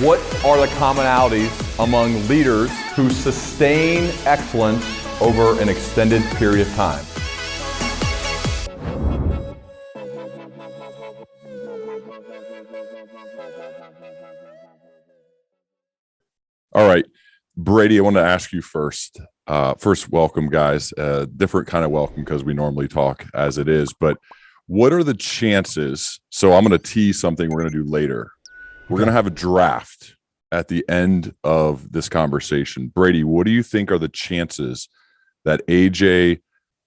What are the commonalities among leaders who sustain excellence over an extended period of time? All right, Brady, I want to ask you first. First, welcome, guys. Different kind of welcome because we normally talk as it is. But what are the chances? So I'm going to tease something we're going to do later. We're going to have a draft at the end of this conversation. Brady, what do you think are the chances that AJ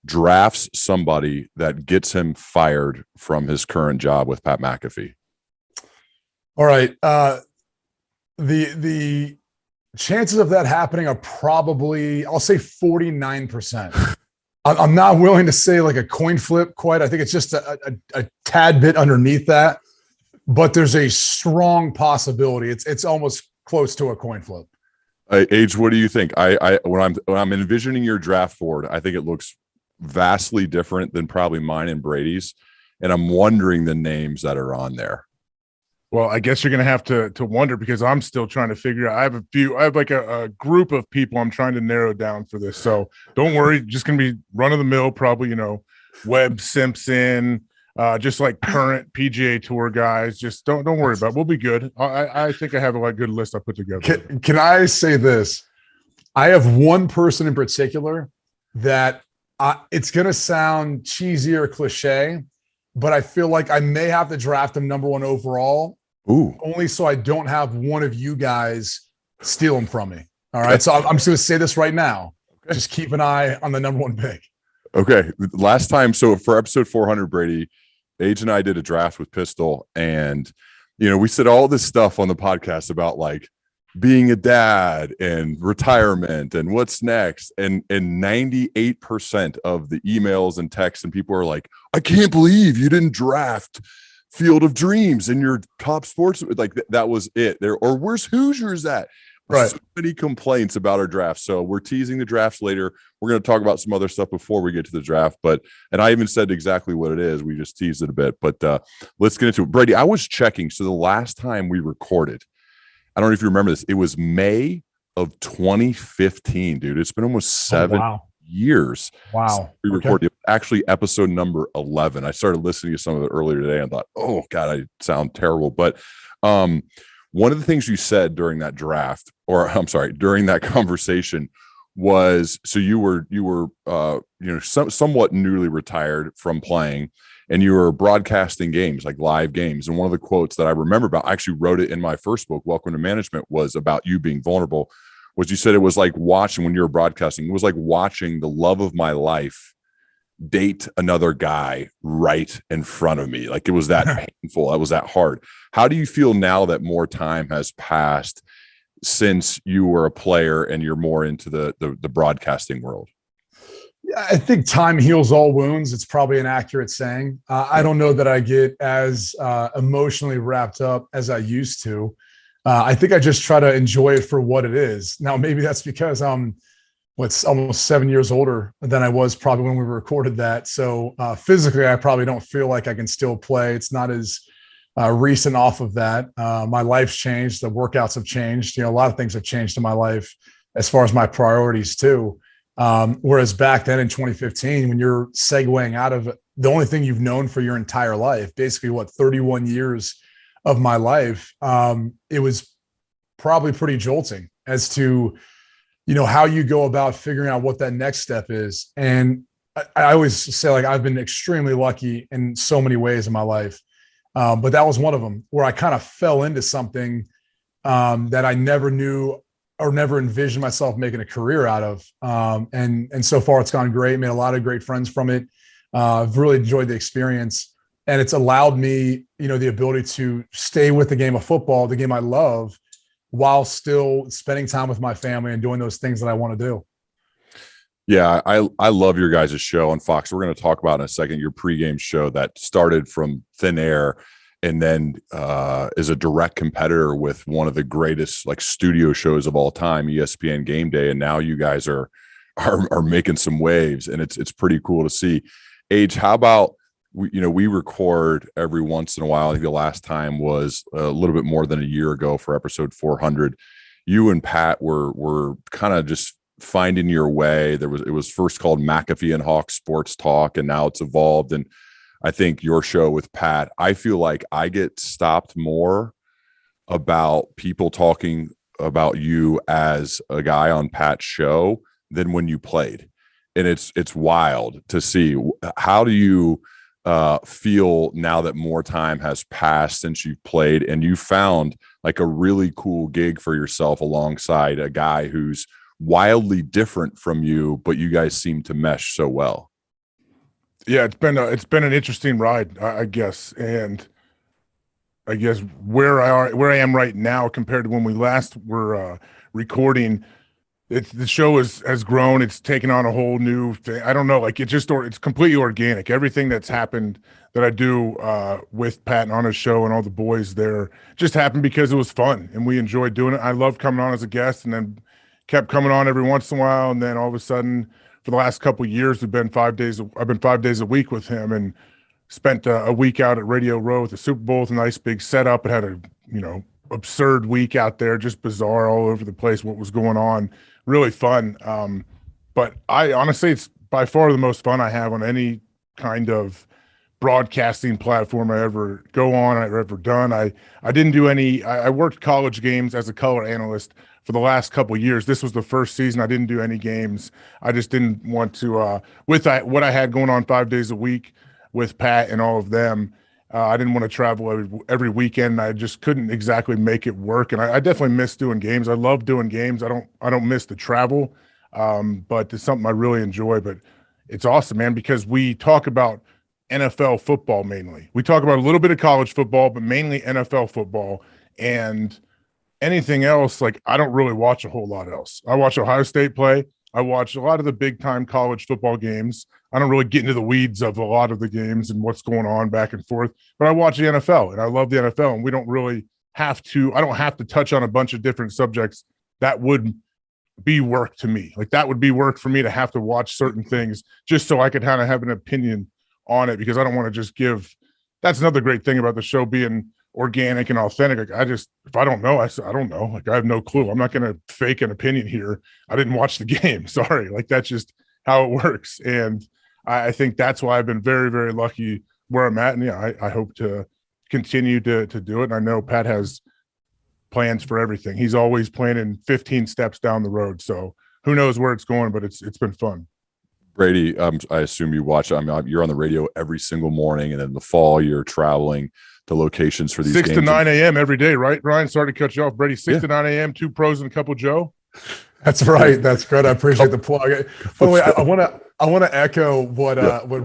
drafts somebody that gets him fired from his current job with Pat McAfee? All right. The chances of that happening are probably, I'll say 49%. I'm not willing to say like a coin flip quite. I think it's just a tad bit underneath that, but there's a strong possibility. It's almost close to a coin flip. Age, what do you think? When I'm envisioning your draft board, I think it looks vastly different than probably mine and Brady's, and I'm wondering the names that are on there. Well, I guess you're going to have to wonder because I'm still trying to figure out. I have like a group of people I'm trying to narrow down for this. So don't worry. Just going to be run of the mill, probably, Webb Simpson, just like current PGA Tour guys. Just don't worry about it. We'll be good. I think I have a good list I put together. Can I say this? I have one person in particular that it's going to sound cheesy or cliche, but I feel like I may have to draft him number one overall. Ooh. Only so I don't have one of you guys steal him from me. All right. So I'm just going to say this right now. Okay. Just keep an eye on the number one pick. Okay. Last time, so for episode 400, Brady, Age and I did a draft with Pistol, and we said all this stuff on the podcast about like being a dad and retirement and what's next. And 98% of the emails and texts and people are like, I can't believe you didn't draft Field of Dreams in your top sports. Like that was it there. Or where's Hoosiers at? Right. So many complaints about our draft. So we're teasing the drafts later. We're going to talk about some other stuff before we get to the draft. And I even said exactly what it is. We just teased it a bit, but let's get into it. Brady, I was checking. So the last time we recorded, I don't know if you remember this, it was May of 2015, dude. It's been almost 7 years. Wow. We recorded actually episode number 11. I started listening to some of it earlier today and thought, oh God, I sound terrible. But one of the things you said during that draft, or I'm sorry, during that conversation was, so you were somewhat newly retired from playing, and you were broadcasting games, like live games. And one of the quotes that I remember about, I actually wrote it in my first book, Welcome to Management, was about you being vulnerable. Was you said it was like watching, when you were broadcasting, it was like watching the love of my life date another guy right in front of me. Like it was that painful. It was that hard. How do you feel now that more time has passed since you were a player and you're more into the broadcasting world? I think time heals all wounds. It's probably an accurate saying. I don't know that I get as emotionally wrapped up as I used to. I think I just try to enjoy it for what it is. Now, maybe that's because I'm almost 7 years older than I was probably when we recorded that. So physically, I probably don't feel like I can still play. It's not as recent off of that. My life's changed. The workouts have changed. A lot of things have changed in my life as far as my priorities too. Whereas back then in 2015, when you're segueing out of the only thing you've known for your entire life, basically 31 years of my life, it was probably pretty jolting as to, how you go about figuring out what that next step is. And I always say, like, I've been extremely lucky in so many ways in my life. But that was one of them where I kind of fell into something that I never knew or never envisioned myself making a career out of. And so far it's gone great. Made a lot of great friends from it. I've really enjoyed the experience, and it's allowed me, the ability to stay with the game of football, the game I love, while still spending time with my family and doing those things that I want to do. Yeah, I love your guys' show on Fox. We're going to talk about in a second your pregame show that started from thin air and then is a direct competitor with one of the greatest like studio shows of all time, ESPN Game Day. And now you guys are making some waves, and it's pretty cool to see. Age, how about we record every once in a while. I think the last time was a little bit more than a year ago for episode 400. You and Pat were kind of just finding your way. It was first called McAfee and Hawk Sports Talk, and now it's evolved. And I think your show with Pat, I feel like I get stopped more about people talking about you as a guy on Pat's show than when you played. And it's wild to see. How do you feel now that more time has passed since you've played and you found like a really cool gig for yourself alongside a guy who's wildly different from you, but you guys seem to mesh so well? Yeah, it's been an interesting ride, I guess. And I guess where I am right now compared to when we last were recording, the show has grown. It's taken on a whole new thing. I don't know, like it's completely organic. Everything that's happened that I do with Pat and on his show and all the boys there just happened because it was fun and we enjoyed doing it. I loved coming on as a guest and then kept coming on every once in a while. And then all of a sudden for the last couple of years, I've been 5 days a week with him and spent a week out at Radio Row with the Super Bowl with a nice big setup. It had a, absurd week out there, just bizarre all over the place, what was going on. Really fun. But I honestly, it's by far the most fun I have on any kind of broadcasting platform I ever go on, I've ever done. I didn't do any, I worked college games as a color analyst for the last couple of years. This was the first season I didn't do any games. I just didn't want to, with what I had going on 5 days a week with Pat and all of them, I didn't want to travel every weekend. I just couldn't exactly make it work. And I definitely miss doing games. I love doing games. I don't miss the travel, but it's something I really enjoy. But it's awesome, man, because we talk about NFL football mainly. We talk about a little bit of college football, but mainly NFL football. And anything else, like I don't really watch a whole lot else. I watch Ohio State play. I watch a lot of the big-time college football games. I don't really get into the weeds of a lot of the games and what's going on back and forth, but I watch the NFL, and I love the NFL, and we don't really have to – I don't have to touch on a bunch of different subjects. That would be work to me. Like, that would be work for me to have to watch certain things just so I could kind of have an opinion on it, because I don't want to just give – that's another great thing about the show being organic and authentic. Like, if I don't know, I don't know. Like, I have no clue. I'm not going to fake an opinion here. I didn't watch the game. Sorry. Like, that's just how it works. And I think that's why I've been very, very lucky where I'm at. And yeah, I hope to continue to do it. And I know Pat has plans for everything. He's always planning 15 steps down the road. So who knows where it's going, but it's been fun. Brady, I assume you watch. I mean, you're on the radio every single morning, and in the fall you're traveling to locations for these 6 games. to 9 a.m. every day, right, Ryan? Sorry to cut you off, Brady. 6 to 9 a.m., 2 pros and a couple Joe. That's right. That's good. I appreciate the plug. By the way, I want to echo what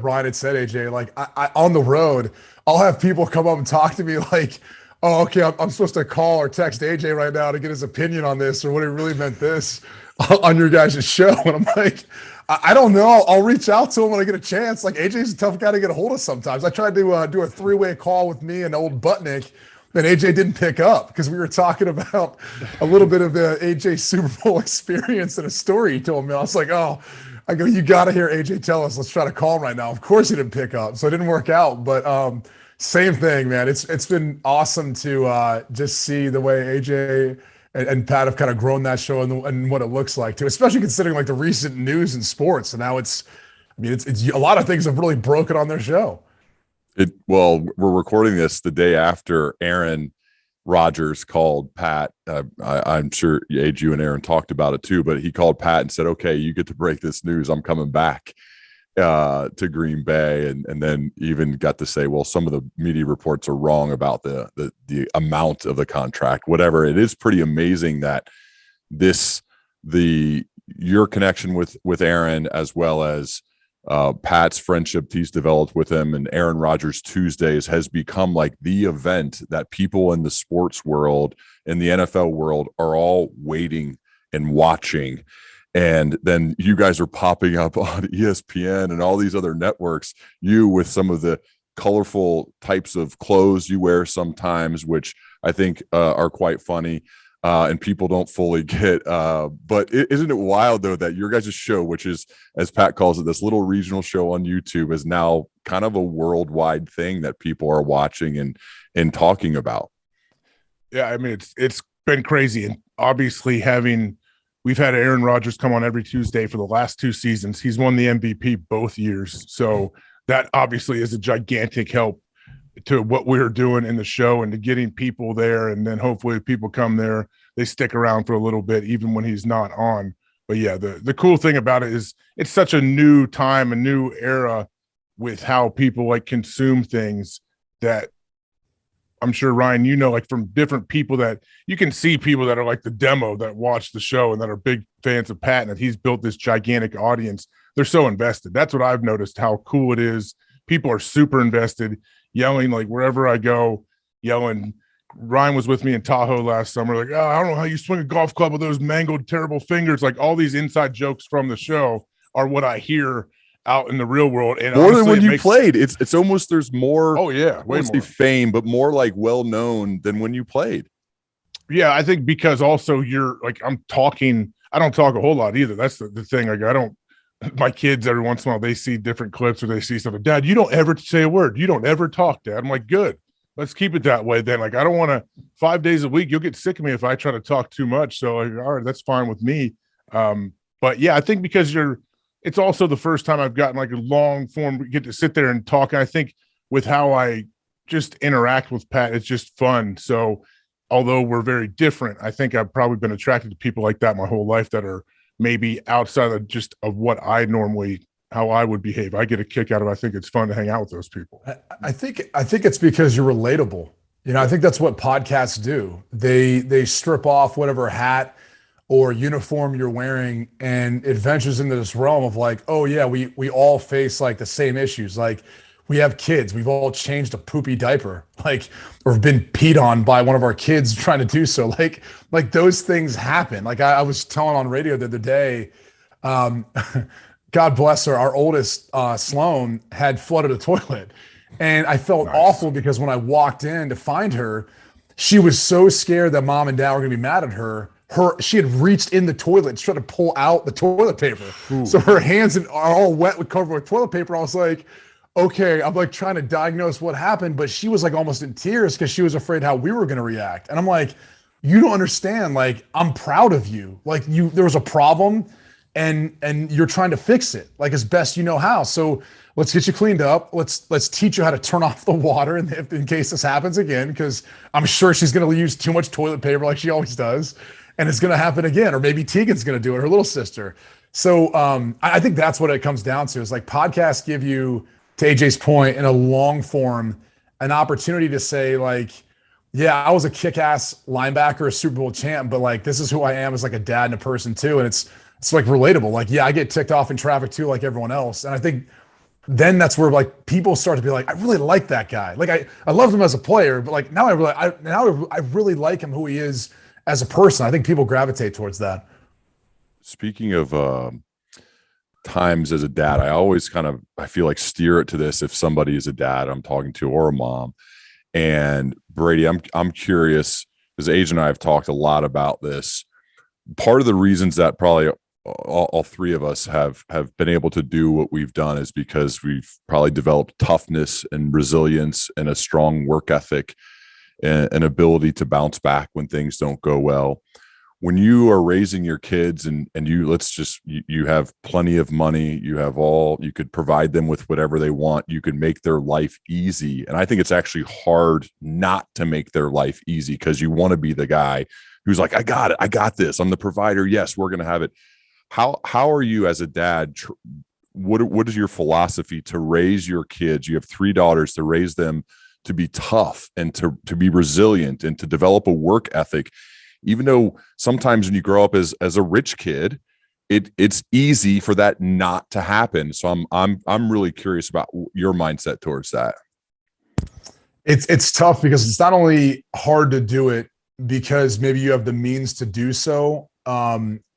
Ryan had said, AJ. Like, I on the road, I'll have people come up and talk to me like, oh, okay, I'm supposed to call or text AJ right now to get his opinion on this, or what he really meant this on your guys' show. And I'm like, I don't know. I'll reach out to him when I get a chance. Like, AJ's a tough guy to get a hold of sometimes. I tried to do a 3-way call with me and old Butnick, then AJ didn't pick up because we were talking about a little bit of the AJ Super Bowl experience and a story he told me. I was like, I go, you got to hear AJ tell us. Let's try to call him right now. Of course he didn't pick up, so it didn't work out. But same thing, man. It's been awesome to just see the way AJ and Pat have kind of grown that show and what it looks like too, especially considering like the recent news in sports. And now it's a lot of things have really broken on their show. Well, we're recording this the day after Aaron Rodgers called Pat. I'm sure AJ, you and Aaron talked about it too, but he called Pat and said, okay, you get to break this news. I'm coming back to Green Bay. And then even got to say, well, some of the media reports are wrong about the amount of the contract, whatever. It is pretty amazing that your connection with Aaron, as well as Pat's friendship he's developed with him, and Aaron Rodgers Tuesdays has become like the event that people in the sports world and the NFL world are all waiting and watching. And then you guys are popping up on ESPN and all these other networks, you with some of the colorful types of clothes you wear sometimes, which I think are quite funny. and people don't fully get. But isn't it wild though that your guys' show, which is, as Pat calls it, this little regional show on YouTube, is now kind of a worldwide thing that people are watching and talking about? Yeah, I mean it's been crazy, and obviously we've had Aaron Rodgers come on every Tuesday for the last 2 seasons. He's won the MVP both years, so that obviously is a gigantic help to what we're doing in the show and to getting people there. And then hopefully if people come there, they stick around for a little bit, even when he's not on. But yeah, the cool thing about it is it's such a new time, a new era with how people like consume things, that I'm sure, Ryan, you know, like from different people, that you can see people that are like the demo that watch the show and that are big fans of Pat, and that he's built this gigantic audience. They're so invested. That's what I've noticed, how cool it is. People are super invested, yelling like wherever I go, yelling. Ryan was with me in Tahoe last summer, like, oh, I don't know how you swing a golf club with those mangled, terrible fingers. Like all these inside jokes from the show are what I hear out in the real world. And more than when you played. It's almost, there's more. Oh yeah, way more fame, but more like well known than when you played. Yeah, I think because also you're like, I don't talk a whole lot either. That's the thing. Like my kids, every once in a while, they see different clips or they see stuff. Dad, you don't ever say a word. You don't ever talk, Dad. I'm like, good. Let's keep it that way then. Like, I don't want to 5 days a week. You'll get sick of me if I try to talk too much. So, like, all right, that's fine with me. But yeah, I think because it's also the first time I've gotten like a long form, get to sit there and talk. And I think with how I just interact with Pat, it's just fun. So although we're very different, I think I've probably been attracted to people like that my whole life that are maybe outside of what I normally, how I would behave. I get a kick out of it. I think it's fun to hang out with those people. I think it's because you're relatable. You know, I think that's what podcasts do. They strip off whatever hat or uniform you're wearing, and it ventures into this realm of like, oh yeah, we all face like the same issues. Like we have kids, we've all changed a poopy diaper, like, or been peed on by one of our kids trying to do so. Like those things happen. Like I was telling on radio the other day, God bless her, our oldest, Sloan, had flooded a toilet. And I felt awful because when I walked in to find her, she was so scared that mom and dad were gonna be mad at her. She had reached in the toilet and tried to pull out the toilet paper. Ooh. So her hands are all wet with covered with toilet paper. I was like, okay, I'm like trying to diagnose what happened, but she was like almost in tears because she was afraid how we were going to react. And I'm like, you don't understand. Like, I'm proud of you. Like there was a problem and you're trying to fix it like as best you know how. So let's get you cleaned up. Let's teach you how to turn off the water in case this happens again, because I'm sure she's going to use too much toilet paper like she always does. And it's going to happen again, or maybe Tegan's going to do it, her little sister. So I think that's what it comes down to, is like podcasts give you, to AJ's point, in a long form, an opportunity to say like, yeah, I was a kick-ass linebacker, a Super Bowl champ, but like, this is who I am as like a dad and a person too. And it's like relatable. Like, yeah, I get ticked off in traffic too, like everyone else. And I think then that's where like people start to be like, I really like that guy. Like I loved him as a player, but like now I really like him, who he is as a person. I think people gravitate towards that. Speaking of times as a dad, I always I feel like steer it to this if somebody is a dad I'm talking to or a mom. And Brady, I'm curious, because Age and I have talked a lot about this. Part of the reasons that probably all three of us have been able to do what we've done is because we've probably developed toughness and resilience and a strong work ethic and an ability to bounce back when things don't go well. When you are raising your kids and you have plenty of money, you could provide them with whatever they want, you could make their life easy. And I think it's actually hard not to make their life easy, because you want to be the guy who's like, I got it, I got this, I'm the provider. Yes, we're going to have it. How are you as a dad? What is your philosophy to raise your kids? You have 3 daughters, to raise them to be tough and to be resilient and to develop a work ethic, even though sometimes when you grow up as a rich kid, it's easy for that not to happen. So I'm really curious about your mindset towards that. It's tough because it's not only hard to do it because maybe you have the means to do so.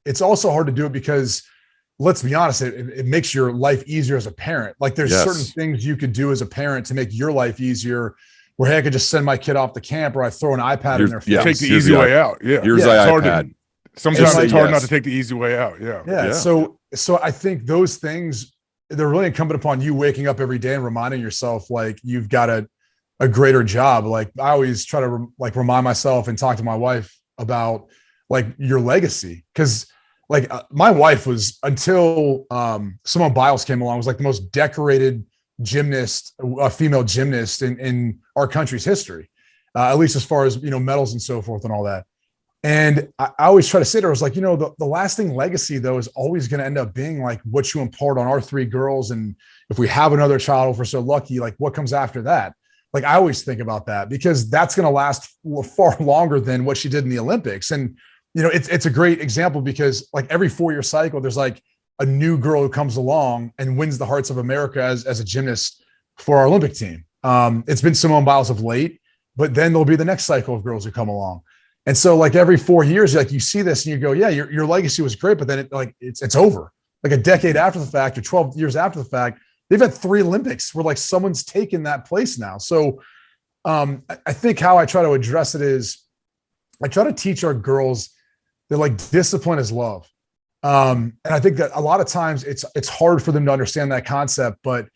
It's also hard to do it because, let's be honest, it makes your life easier as a parent. Like there's certain things you could do as a parent to make your life easier. where, hey, I could just send my kid off to camp, or I throw an iPad in their face. Take the easy way out. Yeah. Here's the iPad. Sometimes it's hard not to take the easy way out. Yeah. So I think those things, they're really incumbent upon you waking up every day and reminding yourself, like, you've got a greater job. Like, I always try to remind myself and talk to my wife about like your legacy. Cause like my wife was, until Simone Biles came along, was like the most decorated gymnast, a female gymnast in our country's history, at least as far as, medals and so forth and all that. And I always try to say to her, I was like, the lasting legacy, though, is always going to end up being like what you impart on our 3 girls. And if we have another child, if we're so lucky, like what comes after that? Like, I always think about that, because that's going to last far longer than what she did in the Olympics. And, it's a great example, because like every 4-year cycle, there's like a new girl who comes along and wins the hearts of America as a gymnast for our Olympic team. It's been Simone Biles of late, but then there'll be the next cycle of girls who come along. And so like every 4 years, like you see this and you go, yeah, your legacy was great, but then it's over. Like a decade after the fact, or 12 years after the fact, they've had 3 Olympics where like someone's taken that place now. So I think how I try to address it is I try to teach our girls that like discipline is love. And I think that a lot of times it's hard for them to understand that concept, but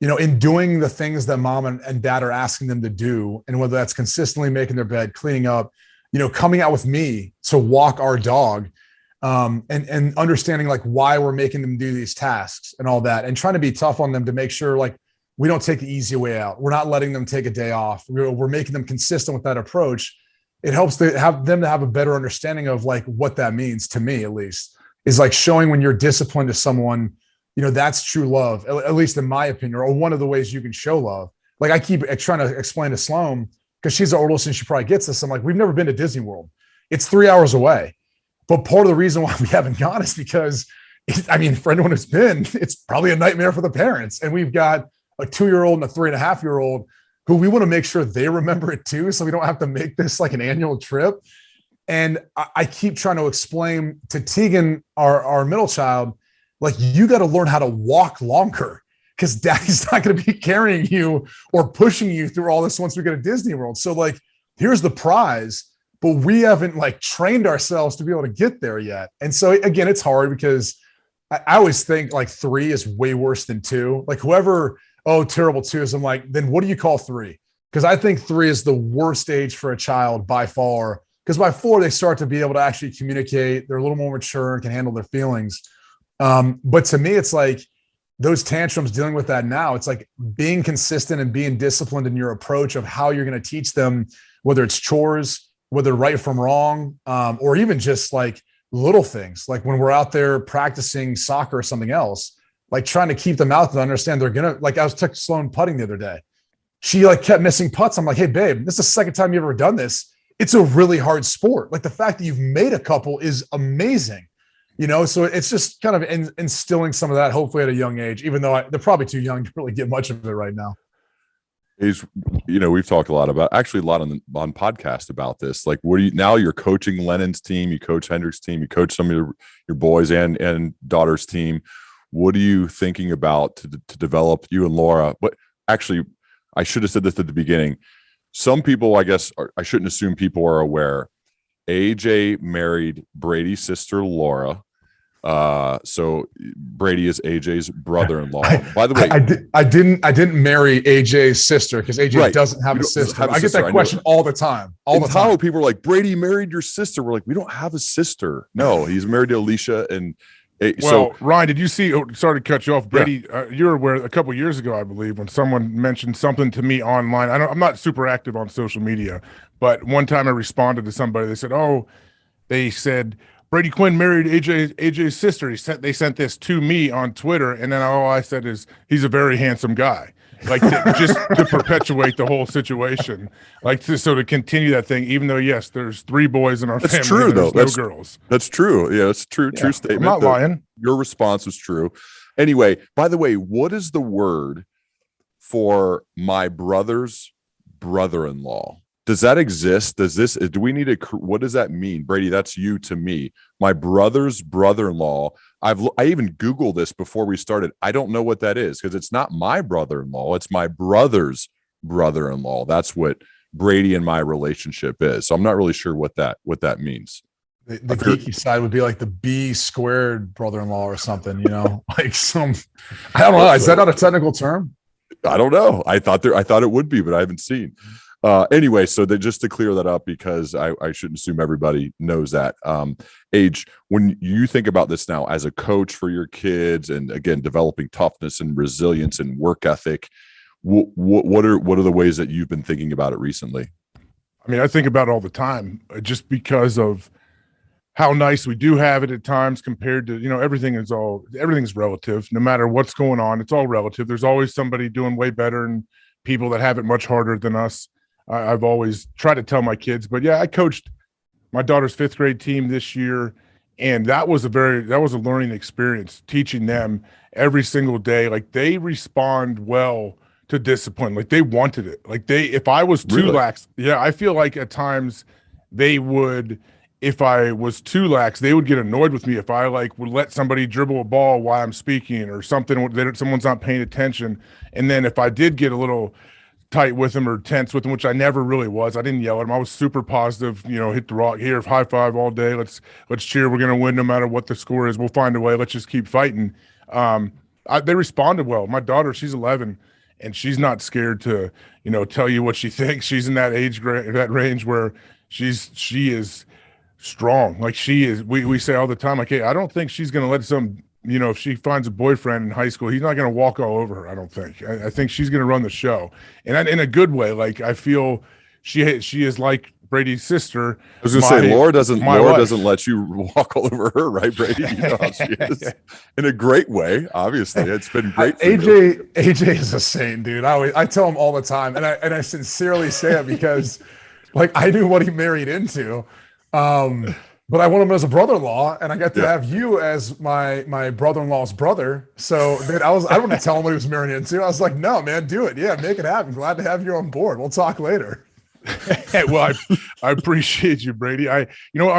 in doing the things that mom and dad are asking them to do, and whether that's consistently making their bed, cleaning up, coming out with me to walk our dog, and understanding like why we're making them do these tasks and all that, and trying to be tough on them to make sure like we don't take the easy way out. We're not letting them take a day off. We're making them consistent with that approach. It helps to have a better understanding of like what that means, to me at least, is like showing when you're disciplined to someone, that's true love, at least in my opinion, or one of the ways you can show love. Like I keep trying to explain to Sloan, because she's the oldest and she probably gets this. I'm like, we've never been to Disney World. It's 3 hours away. But part of the reason why we haven't gone is because, for anyone who's been, it's probably a nightmare for the parents. And we've got a 2-year-old and a 3.5-year-old who we want to make sure they remember it too, so we don't have to make this like an annual trip. And I keep trying to explain to Tegan, our middle child, like, you got to learn how to walk longer, because daddy's not going to be carrying you or pushing you through all this once we go to Disney World. So like, here's the prize, but we haven't like trained ourselves to be able to get there yet. And so again, it's hard, because I always think like 3 is way worse than 2. Like whoever, terrible 2s, I'm like, then what do you call 3? Because I think 3 is the worst age for a child by far. Because by 4, they start to be able to actually communicate. They're a little more mature and can handle their feelings. But to me, it's like those tantrums, dealing with that now, it's like being consistent and being disciplined in your approach of how you're going to teach them, whether it's chores, whether right from wrong, or even just like little things. Like when we're out there practicing soccer or something else, like trying to keep them out to understand they're going to, like I was texting Sloan putting the other day. She like kept missing putts. I'm like, hey babe, this is the second time you've ever done this. It's a really hard sport. Like the fact that you've made a couple is amazing. So it's just kind of instilling some of that, hopefully at a young age, even though they're probably too young to really get much of it right now. We've talked a lot about, actually a lot on podcast about this. Like, now you're coaching Lennon's team, you coach Hendrick's team, you coach some of your boys and daughters' team. What are you thinking about to develop, you and Laura? But actually, I should have said this at the beginning. Some people, I guess, I shouldn't assume people are aware. AJ married Brady's sister, Laura. So Brady is AJ's brother-in-law. By the way, I didn't marry AJ's sister, because AJ doesn't have a sister. I get that question all the time. All the time. People are like, Brady married your sister. We're like, we don't have a sister. No, he's married to Alicia. And so Ryan, did you see? Sorry to cut you off, Brady. Yeah. You're aware a couple of years ago, I believe, when someone mentioned something to me online. I'm not super active on social media, but one time I responded to somebody. They said Brady Quinn married AJ's sister. They sent this to me on Twitter, and then all I said is he's a very handsome guy. Like just to perpetuate the whole situation, like to continue that thing. Even though yes, there's 3 boys in our family. That's true, though. There's no girls. That's true. Yeah, it's true. Yeah, true statement. I'm not lying. Your response was true. Anyway, by the way, what is the word for my brother's brother-in-law? Does that exist? Do we need what does that mean? Brady, that's you to me. My brother's brother-in-law. I even Googled this before we started. I don't know what that is, because it's not my brother-in-law. It's my brother's brother-in-law. That's what Brady and my relationship is. So I'm not really sure what that means. The geeky side would be like the B squared brother-in-law or something, like some, I don't know. Is that not a technical term? I don't know. I thought it would be, but I haven't seen. Anyway, so just to clear that up, because I shouldn't assume everybody knows that. Age, when you think about this now as a coach for your kids, and again, developing toughness and resilience and work ethic, what are the ways that you've been thinking about it recently? I mean, I think about it all the time, just because of how nice we do have it at times compared to, everything's relative. No matter what's going on, it's all relative. There's always somebody doing way better and people that have it much harder than us. I've always tried to tell my kids, but yeah, I coached my daughter's 5th grade team this year. And that was a learning experience, teaching them every single day. Like, they respond well to discipline. Like, they wanted it. Like, if I was too lax, I feel like at times they would, if I was too lax, they would get annoyed with me if I would let somebody dribble a ball while I'm speaking or something that someone's not paying attention. And then if I did get a little tight with them or tense with them, which I never really was, I didn't yell at them. I was super positive, hit the rock here, high five all day. Let's cheer. We're going to win no matter what the score is. We'll find a way. Let's just keep fighting. They responded well. My daughter, she's 11, and she's not scared to, tell you what she thinks. She's in that range where she is strong. Like, she is, we say all the time, like, hey, I don't think she's going to let if she finds a boyfriend in high school, he's not going to walk all over her. I don't think. I think she's going to run the show, and in a good way. Like, I feel she is like Brady's sister. I was going to say, Laura doesn't let you walk all over her, right, Brady? You know how she is. In a great way, obviously. It's been great. AJ is a saint, dude. I tell him all the time, and I sincerely say it because, I knew what he married into. But I want him as a brother-in-law, and I got to have you as my brother-in-law's brother. So, dude, I don't want to tell him what he was marrying into. I was like, no, man, do it. Yeah, make it happen. Glad to have you on board. We'll talk later. Well, I appreciate you, Brady. I'm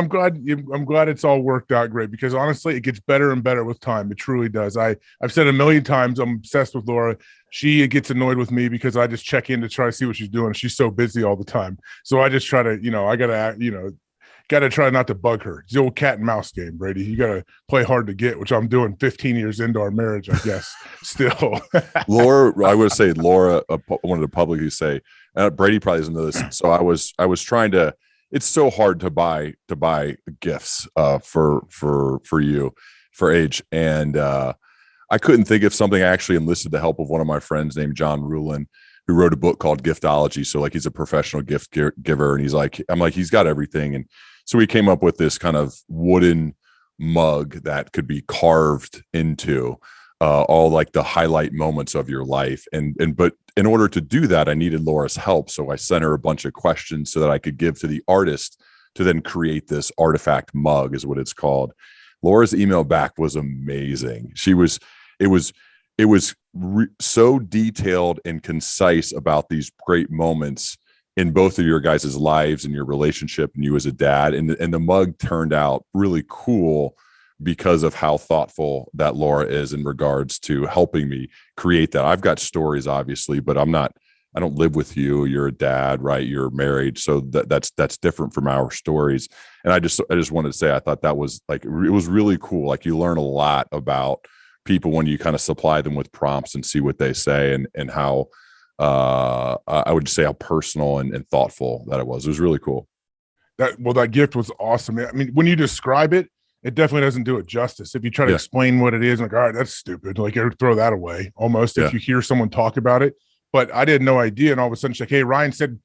glad it's all worked out great, because honestly, it gets better and better with time. It truly does. I've said a million times, I'm obsessed with Laura. She gets annoyed with me because I just check in to try to see what she's doing. She's so busy all the time. So I just try to, I got to try not to bug her. It's the old cat and mouse game, Brady. You got to play hard to get, which I'm doing 15 years into our marriage, I guess, still. Laura, I would say Laura wanted to publicly say, Brady probably doesn't know this. So I was trying to, it's so hard to buy gifts for you, for Age. And I couldn't think of something. I actually enlisted the help of one of my friends named John Rulin, who wrote a book called Giftology. So he's a professional gift giver. And he's got everything. And so we came up with this kind of wooden mug that could be carved into all the highlight moments of your life. But in order to do that, I needed Laura's help. So I sent her a bunch of questions so that I could give to the artist to then create this artifact mug, is what it's called. Laura's email back was amazing. It was so detailed and concise about these great moments in both of your guys' lives and your relationship and you as a dad. And the mug turned out really cool because of how thoughtful that Laura is in regards to helping me create that. I've got stories, obviously, but I don't live with you. You're a dad, right? You're married. So that's different from our stories. And I just wanted to say, I thought that was it was really cool. You learn a lot about people when you kind of supply them with prompts and see what they say, and how I would say how personal and thoughtful that it was. It was really cool. That gift was awesome. I mean, when you describe it, it definitely doesn't do it justice. If you try to explain what it is, all right, that's stupid. Throw that away almost if you hear someone talk about it. But I had no idea. And all of a sudden she's like, hey, Ryan said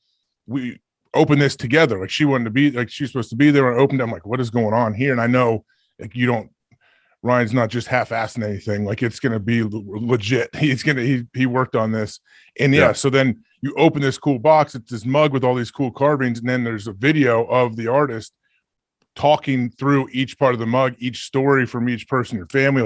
we open this together. She wanted to be she's supposed to be there, and I opened it. I'm like, what is going on here? And I know Ryan's not just half-assing anything. It's going to be legit. He worked on this. And so then you open this cool box. It's this mug with all these cool carvings. And then there's a video of the artist talking through each part of the mug, each story from each person in your family.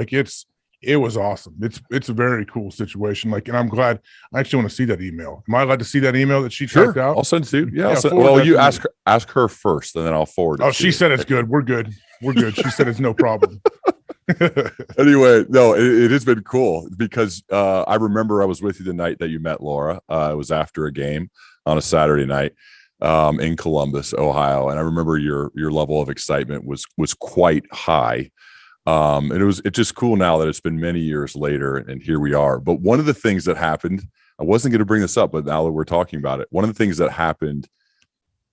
It was awesome. It's a very cool situation. And I'm glad. I actually want to see that email. Am I allowed to see that email that she typed out? I'll send it to you. Yeah. Well, you ask her first, and then I'll forward it. Oh, she said it's good. We're good. She said it's no problem. Anyway, no, it has been cool because I remember I was with you the night that you met Laura. It was after a game on a Saturday night in Columbus, Ohio, and I remember your level of excitement was quite high. And it's just cool now that it's been many years later, and here we are. But one of the things that happened, I wasn't going to bring this up, but now that we're talking about it, one of the things that happened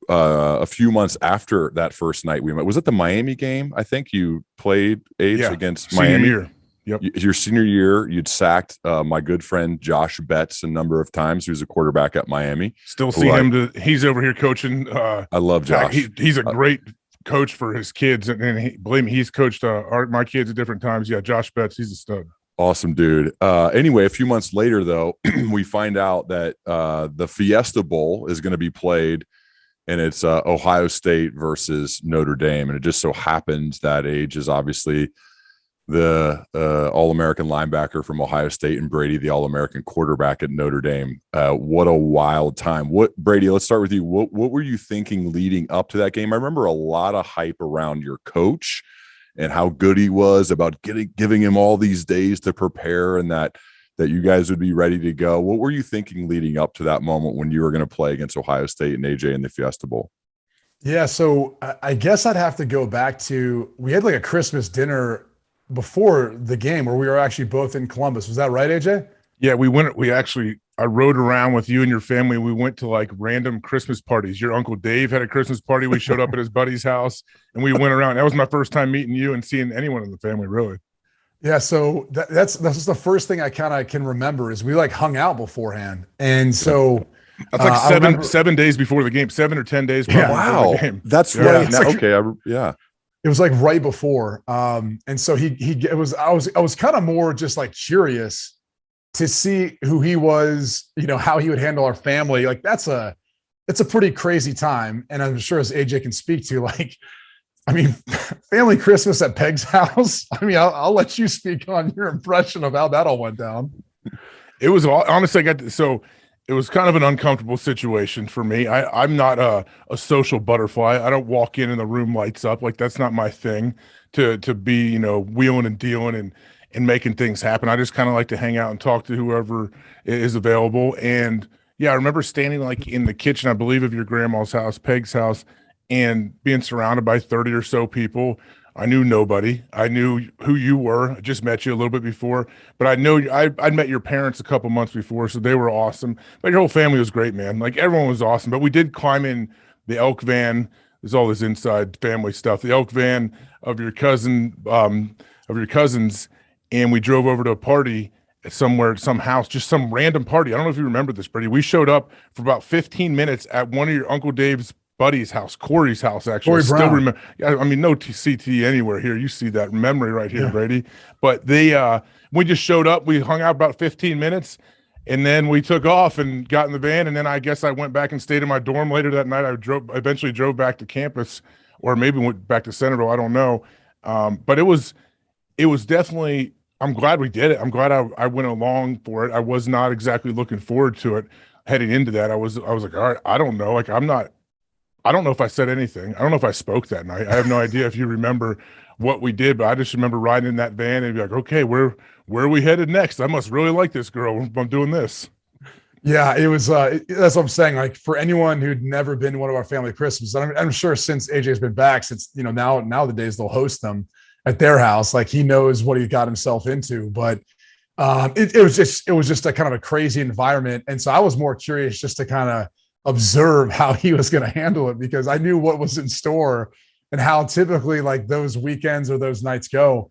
a few months after that first night we met, was it the Miami game? I think you played against Miami. Year. Yep. Your senior year, you'd sacked my good friend Josh Betts a number of times. He was a quarterback at Miami. Still see him. He's over here coaching. I love Josh. He's a great coach for his kids, and believe me, he's coached my kids at different times. Yeah, Josh Betts, he's a stud. Awesome dude. Anyway, a few months later, though, we find out that the Fiesta Bowl is going to be played, and it's Ohio State versus Notre Dame. And it just so happens that age is obviously the All-American linebacker from Ohio State, and Brady, the All-American quarterback at Notre Dame. What a wild time. Brady, let's start with you. What were you thinking leading up to that game? I remember a lot of hype around your coach and how good he was, about giving him all these days to prepare, and that you guys would be ready to go. What were you thinking leading up to that moment when you were going to play against Ohio State and AJ in the Fiesta Bowl? Yeah, so I guess I'd have to go back to, we had like a Christmas dinner before the game where we were actually both in Columbus. Was that right, AJ? Yeah, I rode around with you and your family. We went to like random Christmas parties. Your Uncle Dave had a Christmas party. We showed up at his buddy's house and we went around. That was my first time meeting you and seeing anyone in the family, really. Yeah, so that's the first thing I kind of can remember is we like hung out beforehand. And so that's like 7 days before the game, 7 or 10 days before the game. That's right. Now, okay. It was like right before. And so I was kind of more just like curious to see who he was, how he would handle our family. Like it's a pretty crazy time. And I'm sure, as AJ can speak to, family Christmas at Peg's house. I'll let you speak on your impression of how that all went down. It was honestly, it was kind of an uncomfortable situation for me. I'm not a social butterfly. I don't walk in and the room lights up. Like, that's not my thing to be, wheeling and dealing and making things happen. I just kind of like to hang out and talk to whoever is available. And yeah, I remember standing like in the kitchen, I believe, of your grandma's house, Peg's house, and being surrounded by 30 or so people. I knew nobody. I knew who you were. I just met you a little bit before, but I know I'd met your parents a couple months before, so they were awesome. But your whole family was great, man. Like, everyone was awesome. But we did climb in the elk van. There's all this inside family stuff. The elk van of your cousins, and we drove over to a party somewhere at some house, just some random party. I don't know if you remember this, Brady. We showed up for about 15 minutes at one of your Uncle Dave's buddy's house, Corey's house, actually. Corey still Brown. remember. No CT anywhere here. You see that memory right here, yeah. Brady. But we just showed up. We hung out about 15 minutes, and then we took off and got in the van. And then I guess I went back and stayed in my dorm later that night. I eventually drove back to campus, or maybe went back to Centerville. I don't know. But it was definitely. I'm glad we did it. I'm glad I went along for it. I was not exactly looking forward to it heading into that. I was like, all right, I don't know. Like, I don't know if I said anything. I don't know if I spoke that night. I have no idea if you remember what we did, but I just remember riding in that van and be like, okay, where are we headed next? I must really like this girl. I'm doing this. Yeah, it was, that's what I'm saying. Like, for anyone who'd never been to one of our family Christmases, I'm sure since AJ's been back, since, nowadays they'll host them at their house, like, he knows what he got himself into. But it was just a kind of a crazy environment. And so I was more curious just to kind of observe how he was going to handle it, because I knew what was in store and how typically like those weekends or those nights go.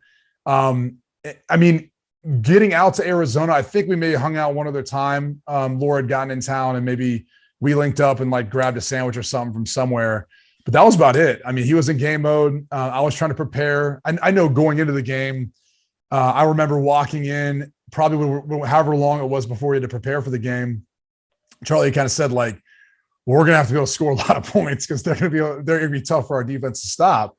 Getting out to Arizona, I think we may have hung out one other time. Laura had gotten in town and maybe we linked up and like grabbed a sandwich or something from somewhere, but that was about it. He was in game mode. I was trying to prepare. I know going into the game, I remember walking in probably however long it was before we had to prepare for the game. Charlie kind of said, like, well, we're going to have to go score a lot of points because they're going to be tough for our defense to stop.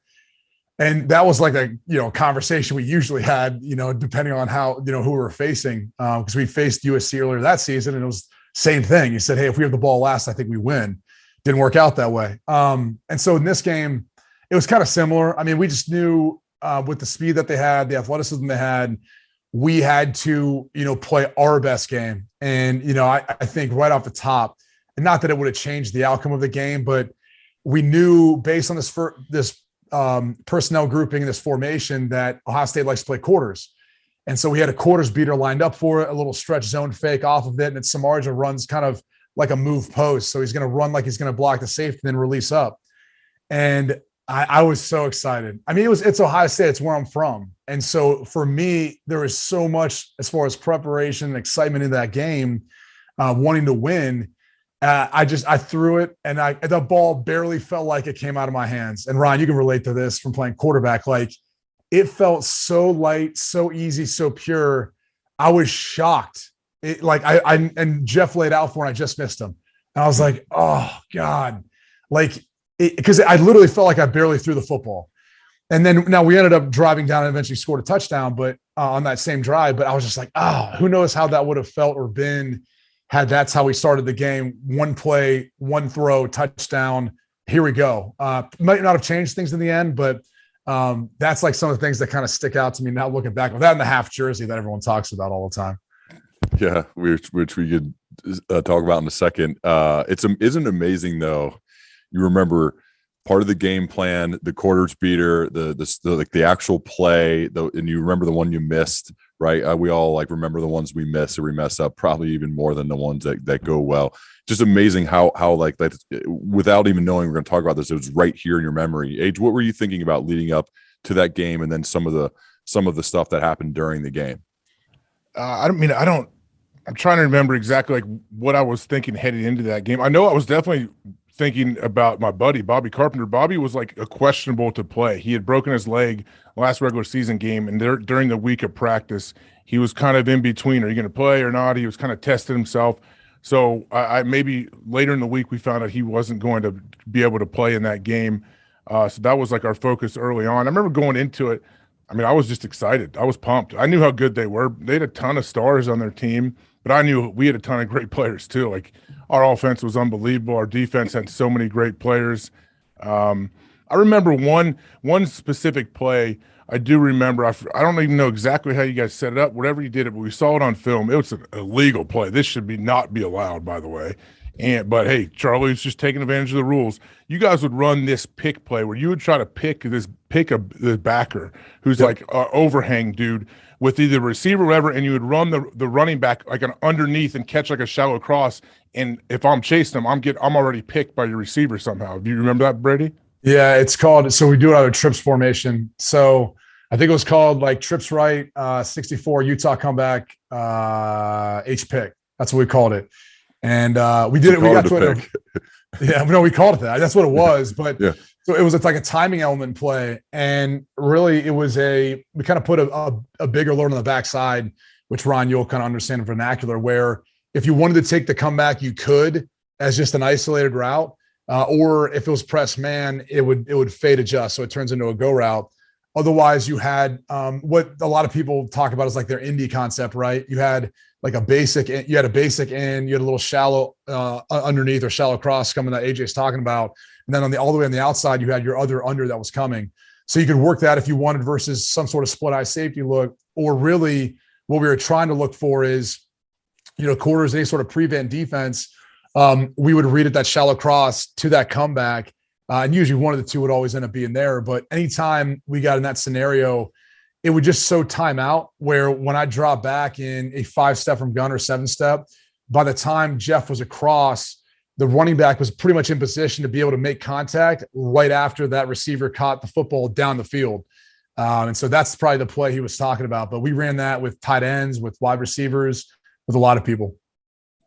And that was like a, conversation we usually had, depending on how, who we were facing, because we faced USC earlier that season and it was same thing. He said, hey, if we have the ball last, I think we win. Didn't work out that way. And so in this game, it was kind of similar. We just knew with the speed that they had, the athleticism they had, we had to, play our best game. And, I think right off the top, and not that it would have changed the outcome of the game, but we knew based on this personnel grouping, this formation, that Ohio State likes to play quarters. And so we had a quarters beater lined up for it, a little stretch zone fake off of it. And Samardzija runs kind of like a move post. So he's going to run like he's going to block the safety and then release up. And I was so excited. I mean, it's Ohio State. It's where I'm from. And so for me, there was so much as far as preparation and excitement in that game, wanting to win. I threw it, and the ball barely felt like it came out of my hands. And Ryan, you can relate to this from playing quarterback. Like, it felt so light, so easy, so pure. I was shocked. And Jeff laid out for it, and I just missed him. And I was like, oh God, because I literally felt like I barely threw the football. And then now we ended up driving down and eventually scored a touchdown, but on that same drive. But I was just like, who knows how that would have felt or been had that's how we started the game. One play, one throw, touchdown. Here we go. Might not have changed things in the end, but that's like some of the things that kind of stick out to me now looking back. With that in the half jersey that everyone talks about all the time. Yeah, which we could talk about in a second. Isn't amazing though. You remember part of the game plan, the quarters beater, the actual play, and you remember the one you missed, right? We all remember the ones we miss or we mess up, probably even more than the ones that go well. Just amazing how that, without even knowing we're going to talk about this, it was right here in your memory. Age, what were you thinking about leading up to that game, and then some of the stuff that happened during the game? I'm trying to remember exactly what I was thinking heading into that game. I know I was definitely thinking about my buddy Bobby Carpenter. Bobby was a questionable to play. He had broken his leg last regular season game, and during the week of practice, he was kind of in between. Are you going to play or not? He was kind of testing himself. So I maybe later in the week we found out he wasn't going to be able to play in that game. So that was our focus early on. I remember going into it. I mean, I was just excited. I was pumped. I knew how good they were. They had a ton of stars on their team, but I knew we had a ton of great players too. Our offense was unbelievable. Our defense had so many great players. I remember one specific play. I do remember. I don't even know exactly how you guys set it up. Whatever you did it, but we saw it on film. It was an illegal play. This should not be allowed, by the way. But hey, Charlie's just taking advantage of the rules. You guys would run this pick play where you would try to pick the backer who's overhang dude with either receiver or whatever, and you would run the running back an underneath and catch a shallow cross. And if I'm chasing him, I'm already picked by your receiver somehow. Do you remember that, Brady? Yeah, it's called. So we do it out of trips formation. So I think it was called trips right, 64 Utah comeback, H pick. That's what we called it. And we did it. We got to it. Yeah, no, we called it that. That's what it was. But yeah. So it was a timing element play, and really it was we kind of put a bigger load on the backside, which Ron, you'll kind of understand in vernacular, where if you wanted to take the comeback, you could as just an isolated route, or if it was press man, it would fade adjust, so it turns into a go route. Otherwise, you had what a lot of people talk about is their indie concept, right? You had a basic end, you had a little shallow underneath or shallow cross coming that AJ's talking about. And then all the way on the outside, you had your other under that was coming. So you could work that if you wanted versus some sort of split eye safety look, or really what we were trying to look for is, quarters, any sort of prevent defense. We would read it that shallow cross to that comeback. And usually one of the two would always end up being there. But anytime we got in that scenario, it would just so time out where when I drop back in a 5-step from gun or 7-step, by the time Jeff was across, the running back was pretty much in position to be able to make contact right after that receiver caught the football down the field. And so that's probably the play he was talking about. But we ran that with tight ends, with wide receivers, with a lot of people.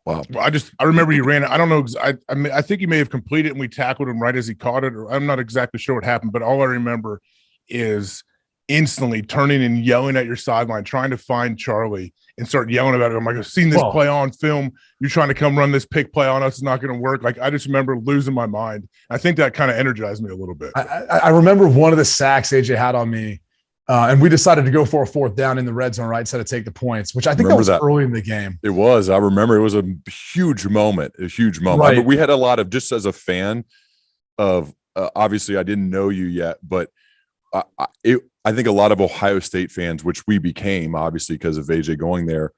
Wow. Well, I remember you ran it. I don't know. I think he may have completed it and we tackled him right as he caught it. Or I'm not exactly sure what happened, but all I remember is instantly turning and yelling at your sideline, trying to find Charlie and start yelling about it. I'm I've seen this play on film. You're trying to come run this pick play on us. It's not going to work. I just remember losing my mind. I think that kind of energized me a little bit. I remember one of the sacks AJ had on me. And we decided to go for a 4th down in the red zone, right, instead of take the points, which I think that was early in the game. It was. I remember it was a huge moment. Right. But we had a lot of, just as a fan of, obviously I didn't know you yet, but I think a lot of Ohio State fans, which we became obviously because of AJ going there,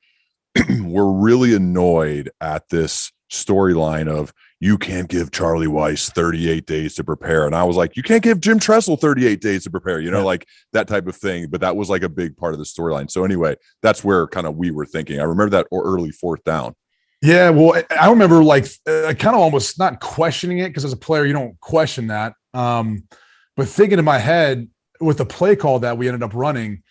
were really annoyed at this storyline of you can't give Charlie Weiss 38 days to prepare. And I was like, you can't give Jim Tressel 38 days to prepare, like that type of thing. But that was like a big part of the storyline. So anyway, that's where kind of we were thinking. I remember that early fourth down. Yeah, well, I remember like kind of almost not questioning it because as a player, you don't question that. But thinking in my head with the play call that we ended up running,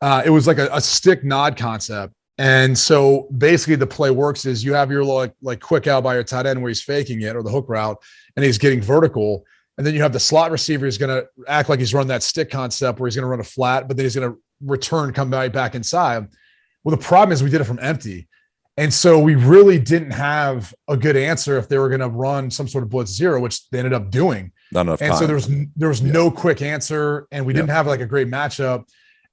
it was like a stick nod concept. And so basically the play works is you have your like quick out by your tight end where he's faking it or the hook route and he's getting vertical. And then you have the slot receiver who's going to act like he's running that stick concept where he's going to run a flat, but then he's going to return, come right back inside. Well, the problem is we did it from empty. And so we really didn't have a good answer if they were going to run some sort of blitz zero, which they ended up doing. Not enough time. So there was no quick answer and we didn't have like a great matchup.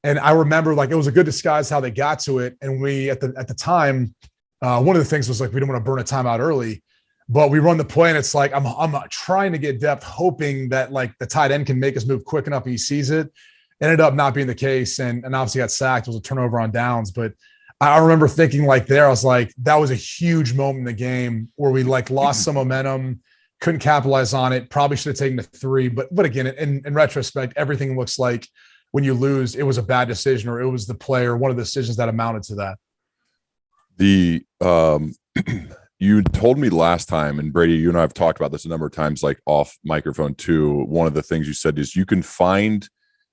And I remember like it was a good disguise how they got to it. And we at the time, one of the things was like we didn't want to burn a timeout early, but we run the play and it's like I'm trying to get depth, hoping that like the tight end can make us move quick enough and he sees it. Ended up not being the case, and obviously got sacked. It was a turnover on downs. But I remember thinking like I was like, that was a huge moment in the game where we like lost some momentum, couldn't capitalize on it. Probably should have taken the 3. But again, in retrospect, everything looks like when you lose, it was a bad decision or it was the play or one of the decisions that amounted to that. You told me last time, and Brady, you and I have talked about this a number of times, like off microphone too. One of the things you said is you can find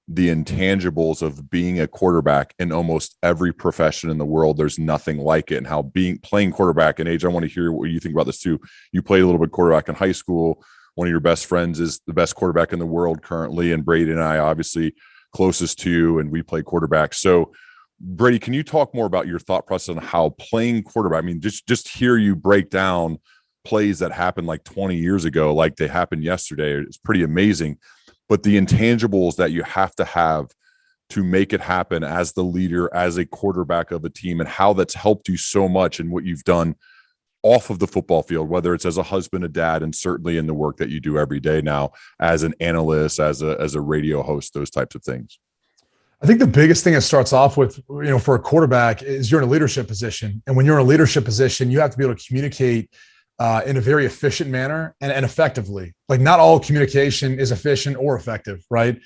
the intangibles of being a quarterback in almost every profession in the world. There's nothing like it. And how playing quarterback, and Age, I want to hear what you think about this too. You played a little bit quarterback in high school. One of your best friends is the best quarterback in the world currently. And Brady and I obviously closest to you, and we play quarterback. So Brady, can you talk more about your thought process on how playing quarterback, I mean, just hear you break down plays that happened like 20 years ago, like they happened yesterday. It's pretty amazing. But the intangibles that you have to make it happen as the leader, as a quarterback of a team, and how that's helped you so much in what you've done off of the football field, whether it's as a husband, a dad, and certainly in the work that you do every day now as an analyst, as a radio host, those types of things. I think the biggest thing it starts off with, for a quarterback is you're in a leadership position. And when you're in a leadership position, you have to be able to communicate in a very efficient manner and effectively. Like not all communication is efficient or effective, right?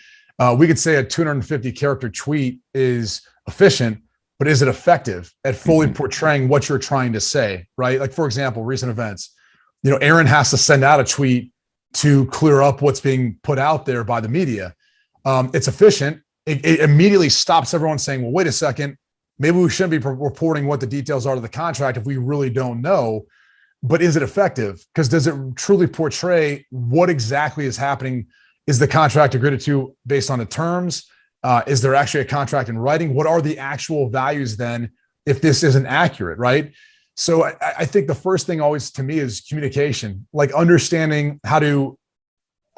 We could say a 250 character tweet is efficient, but is it effective at fully portraying what you're trying to say, right? Like, for example, recent events, Aaron has to send out a tweet to clear up what's being put out there by the media. It's efficient. It immediately stops everyone saying, well, wait a second, maybe we shouldn't be reporting what the details are to the contract if we really don't know. But is it effective? Because does it truly portray what exactly is happening? Is the contract agreed to based on the terms? Is there actually a contract in writing? What are the actual values then if this isn't accurate, right? So I think the first thing always to me is communication, like understanding how to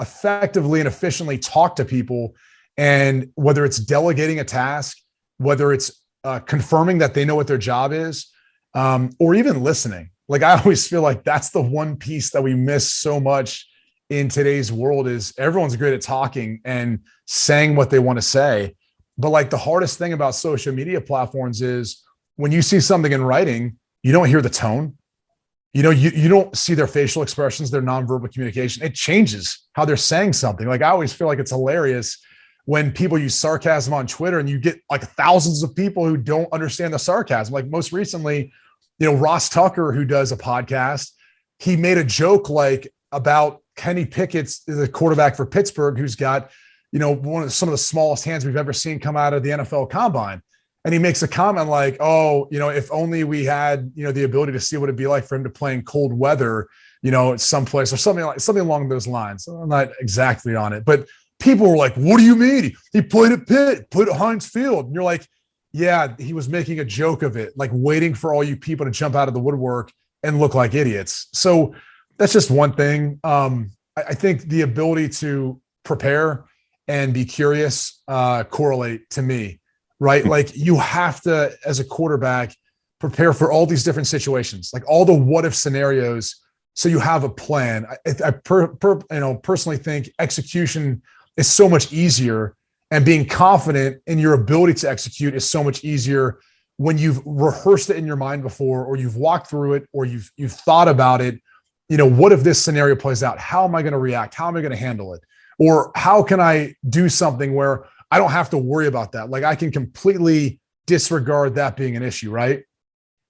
effectively and efficiently talk to people. And whether it's delegating a task, whether it's confirming that they know what their job is, or even listening. Like I always feel like that's the one piece that we miss so much in today's world is everyone's great at talking and saying what they want to say. But like the hardest thing about social media platforms is when you see something in writing, you don't hear the tone. You don't see their facial expressions, their nonverbal communication. It changes how they're saying something. Like I always feel like it's hilarious when people use sarcasm on Twitter and you get like thousands of people who don't understand the sarcasm. Like most recently, Ross Tucker, who does a podcast, he made a joke like about Kenny Pickett's the quarterback for Pittsburgh, who's got, some of the smallest hands we've ever seen come out of the NFL combine. And he makes a comment like, oh, if only we had, the ability to see what it'd be like for him to play in cold weather, someplace or something along those lines. I'm not exactly on it, but people were like, what do you mean? He played at Pitt, played at Heinz Field. And you're like, yeah, he was making a joke of it, like waiting for all you people to jump out of the woodwork and look like idiots. So that's just one thing. I think the ability to prepare and be curious correlate to me, right? Like you have to, as a quarterback, prepare for all these different situations, like all the what if scenarios. So you have a plan. I personally think execution is so much easier And being confident in your ability to execute is so much easier when you've rehearsed it in your mind before, or you've walked through it, or you've thought about it. What if this scenario plays out? How am I going to react? How am I going to handle it? Or how can I do something where I don't have to worry about that? Like, I can completely disregard that being an issue, right?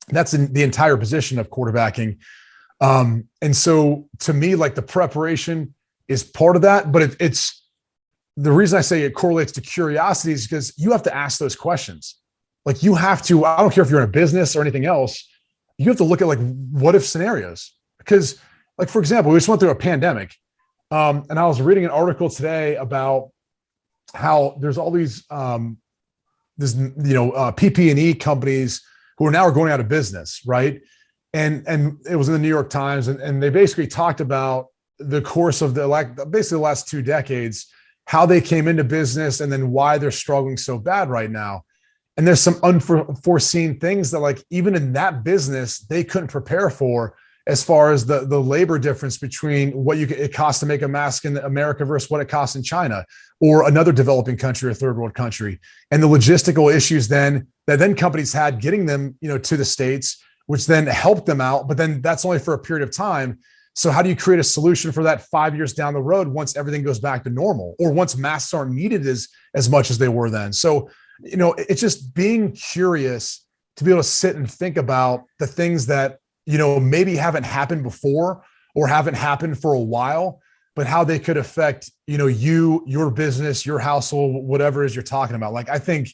That's the entire position of quarterbacking. And so to me, like, the preparation is part of that, but it's the reason I say it correlates to curiosity is because you have to ask those questions. Like, you have to, I don't care if you're in a business or anything else, you have to look at, like, what if scenarios. Because, like, for example, we just went through a pandemic. And I was reading an article today about how there's all these, PP&E companies who are now going out of business, right? And it was in the New York Times, and they basically talked about the course of basically the last 2 decades, how they came into business and then why they're struggling so bad right now. And there's some unforeseen things that, like, even in that business, they couldn't prepare for, as far as the labor difference between what it costs to make a mask in America versus what it costs in China or another developing country or third world country. And the logistical issues that companies had getting them, to the States, which then helped them out. But then that's only for a period of time. So how do you create a solution for that 5 years down the road once everything goes back to normal, or once masks aren't needed as much as they were then? So, it's just being curious to be able to sit and think about the things that, maybe haven't happened before or haven't happened for a while, but how they could affect, your business, your household, whatever it is you're talking about. Like, I think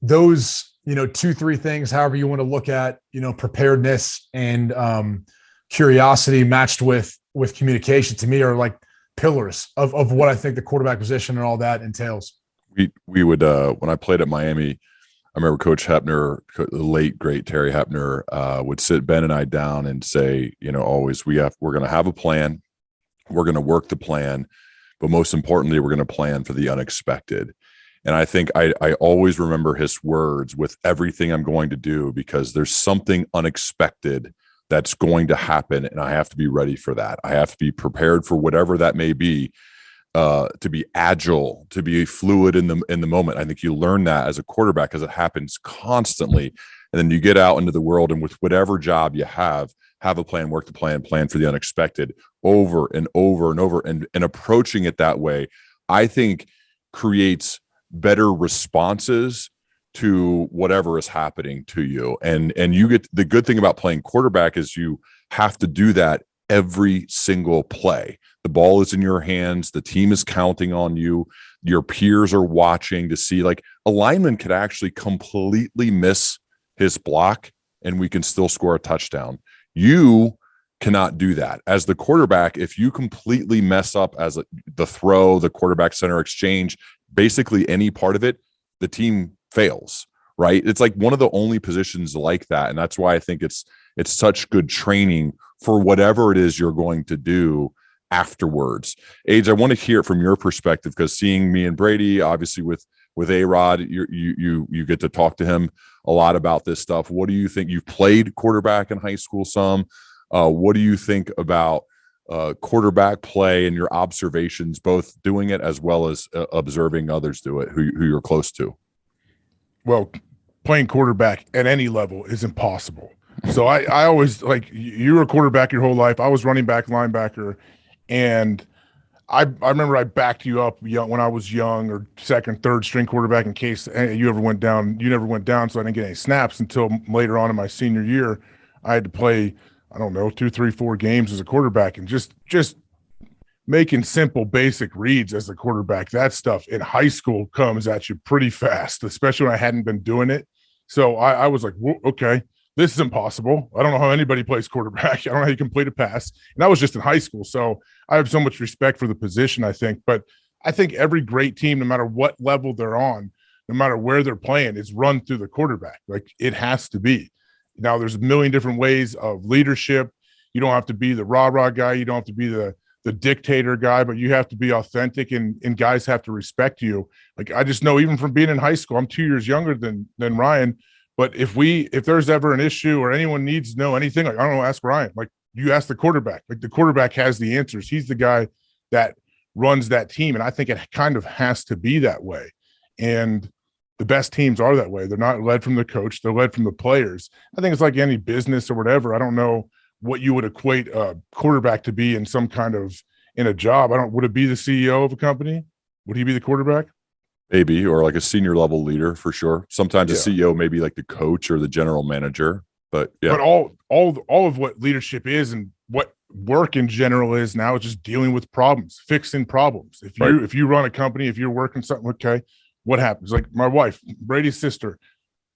those, 2-3 things, however you want to look at, preparedness and curiosity matched with communication, to me, are like pillars of what I think the quarterback position and all that entails. We would, when I played at Miami, I remember Coach Hepner, the late great Terry Hepner, would sit Ben and I down and say, always, we're going to have a plan, we're going to work the plan, but most importantly, we're going to plan for the unexpected. And I think I always remember his words with everything I'm going to do, because there's something unexpected that's going to happen, and I have to be ready for that. I have to be prepared for whatever that may be. To be agile, to be fluid in the moment. I think you learn that as a quarterback, because it happens constantly. And then you get out into the world, and with whatever job you have a plan, work the plan for the unexpected over and over and over. And approaching it that way, I think, creates better responses to whatever is happening to you. And you get, the good thing about playing quarterback is you have to do that every single play. The ball is in your hands. The team is counting on you. Your peers are watching to see, like, a lineman could actually completely miss his block and we can still score a touchdown. You cannot do that. As the quarterback, if you completely mess up the throw, the quarterback center exchange, basically any part of it, the team fails, right? It's like one of the only positions like that. And that's why I think it's such good training for whatever it is you're going to do afterwards. Age, I want to hear it from your perspective, because seeing me and Brady, obviously with A-Rod, you get to talk to him a lot about this stuff. What do you think? You've played quarterback in high school some. What do you think about quarterback play and your observations, both doing it as well as observing others do it, who you're close to? Well, playing quarterback at any level is impossible. So I always, like, you were a quarterback your whole life. I was running back, linebacker, and I remember I backed you up when I was young, or second, third string quarterback, in case you ever went down. You never went down, so I didn't get any snaps until later on in my senior year. I had to play, I don't know, 2, 3, 4 games as a quarterback, and just making simple, basic reads as a quarterback. That stuff in high school comes at you pretty fast, especially when I hadn't been doing it. So I was like, okay, this is impossible. I don't know how anybody plays quarterback. I don't know how you complete a pass. And that was just in high school. So I have so much respect for the position, I think. But I think every great team, no matter what level they're on, no matter where they're playing, is run through the quarterback. Like, it has to be. Now, there's a million different ways of leadership. You don't have to be the rah-rah guy. You don't have to be the dictator guy, but you have to be authentic, and guys have to respect you. Like, I just know, even from being in high school, I'm 2 years younger than Ryan. But if there's ever an issue or anyone needs to know anything, like, I don't know, ask Ryan. Like, you ask the quarterback. Like, the quarterback has the answers. He's the guy that runs that team. And I think it kind of has to be that way. And the best teams are that way. They're not led from the coach. They're led from the players. I think it's like any business or whatever. I don't know what you would equate a quarterback to be in some kind of in a job. Would it be the CEO of a company? Would he be the quarterback? Maybe, or like a senior level leader for sure. Sometimes a CEO may be like the coach or the general manager. But yeah. But all of what leadership is and what work in general is now is just dealing with problems, fixing problems. If you run a company, if you're working something, okay, what happens? Like my wife, Brady's sister,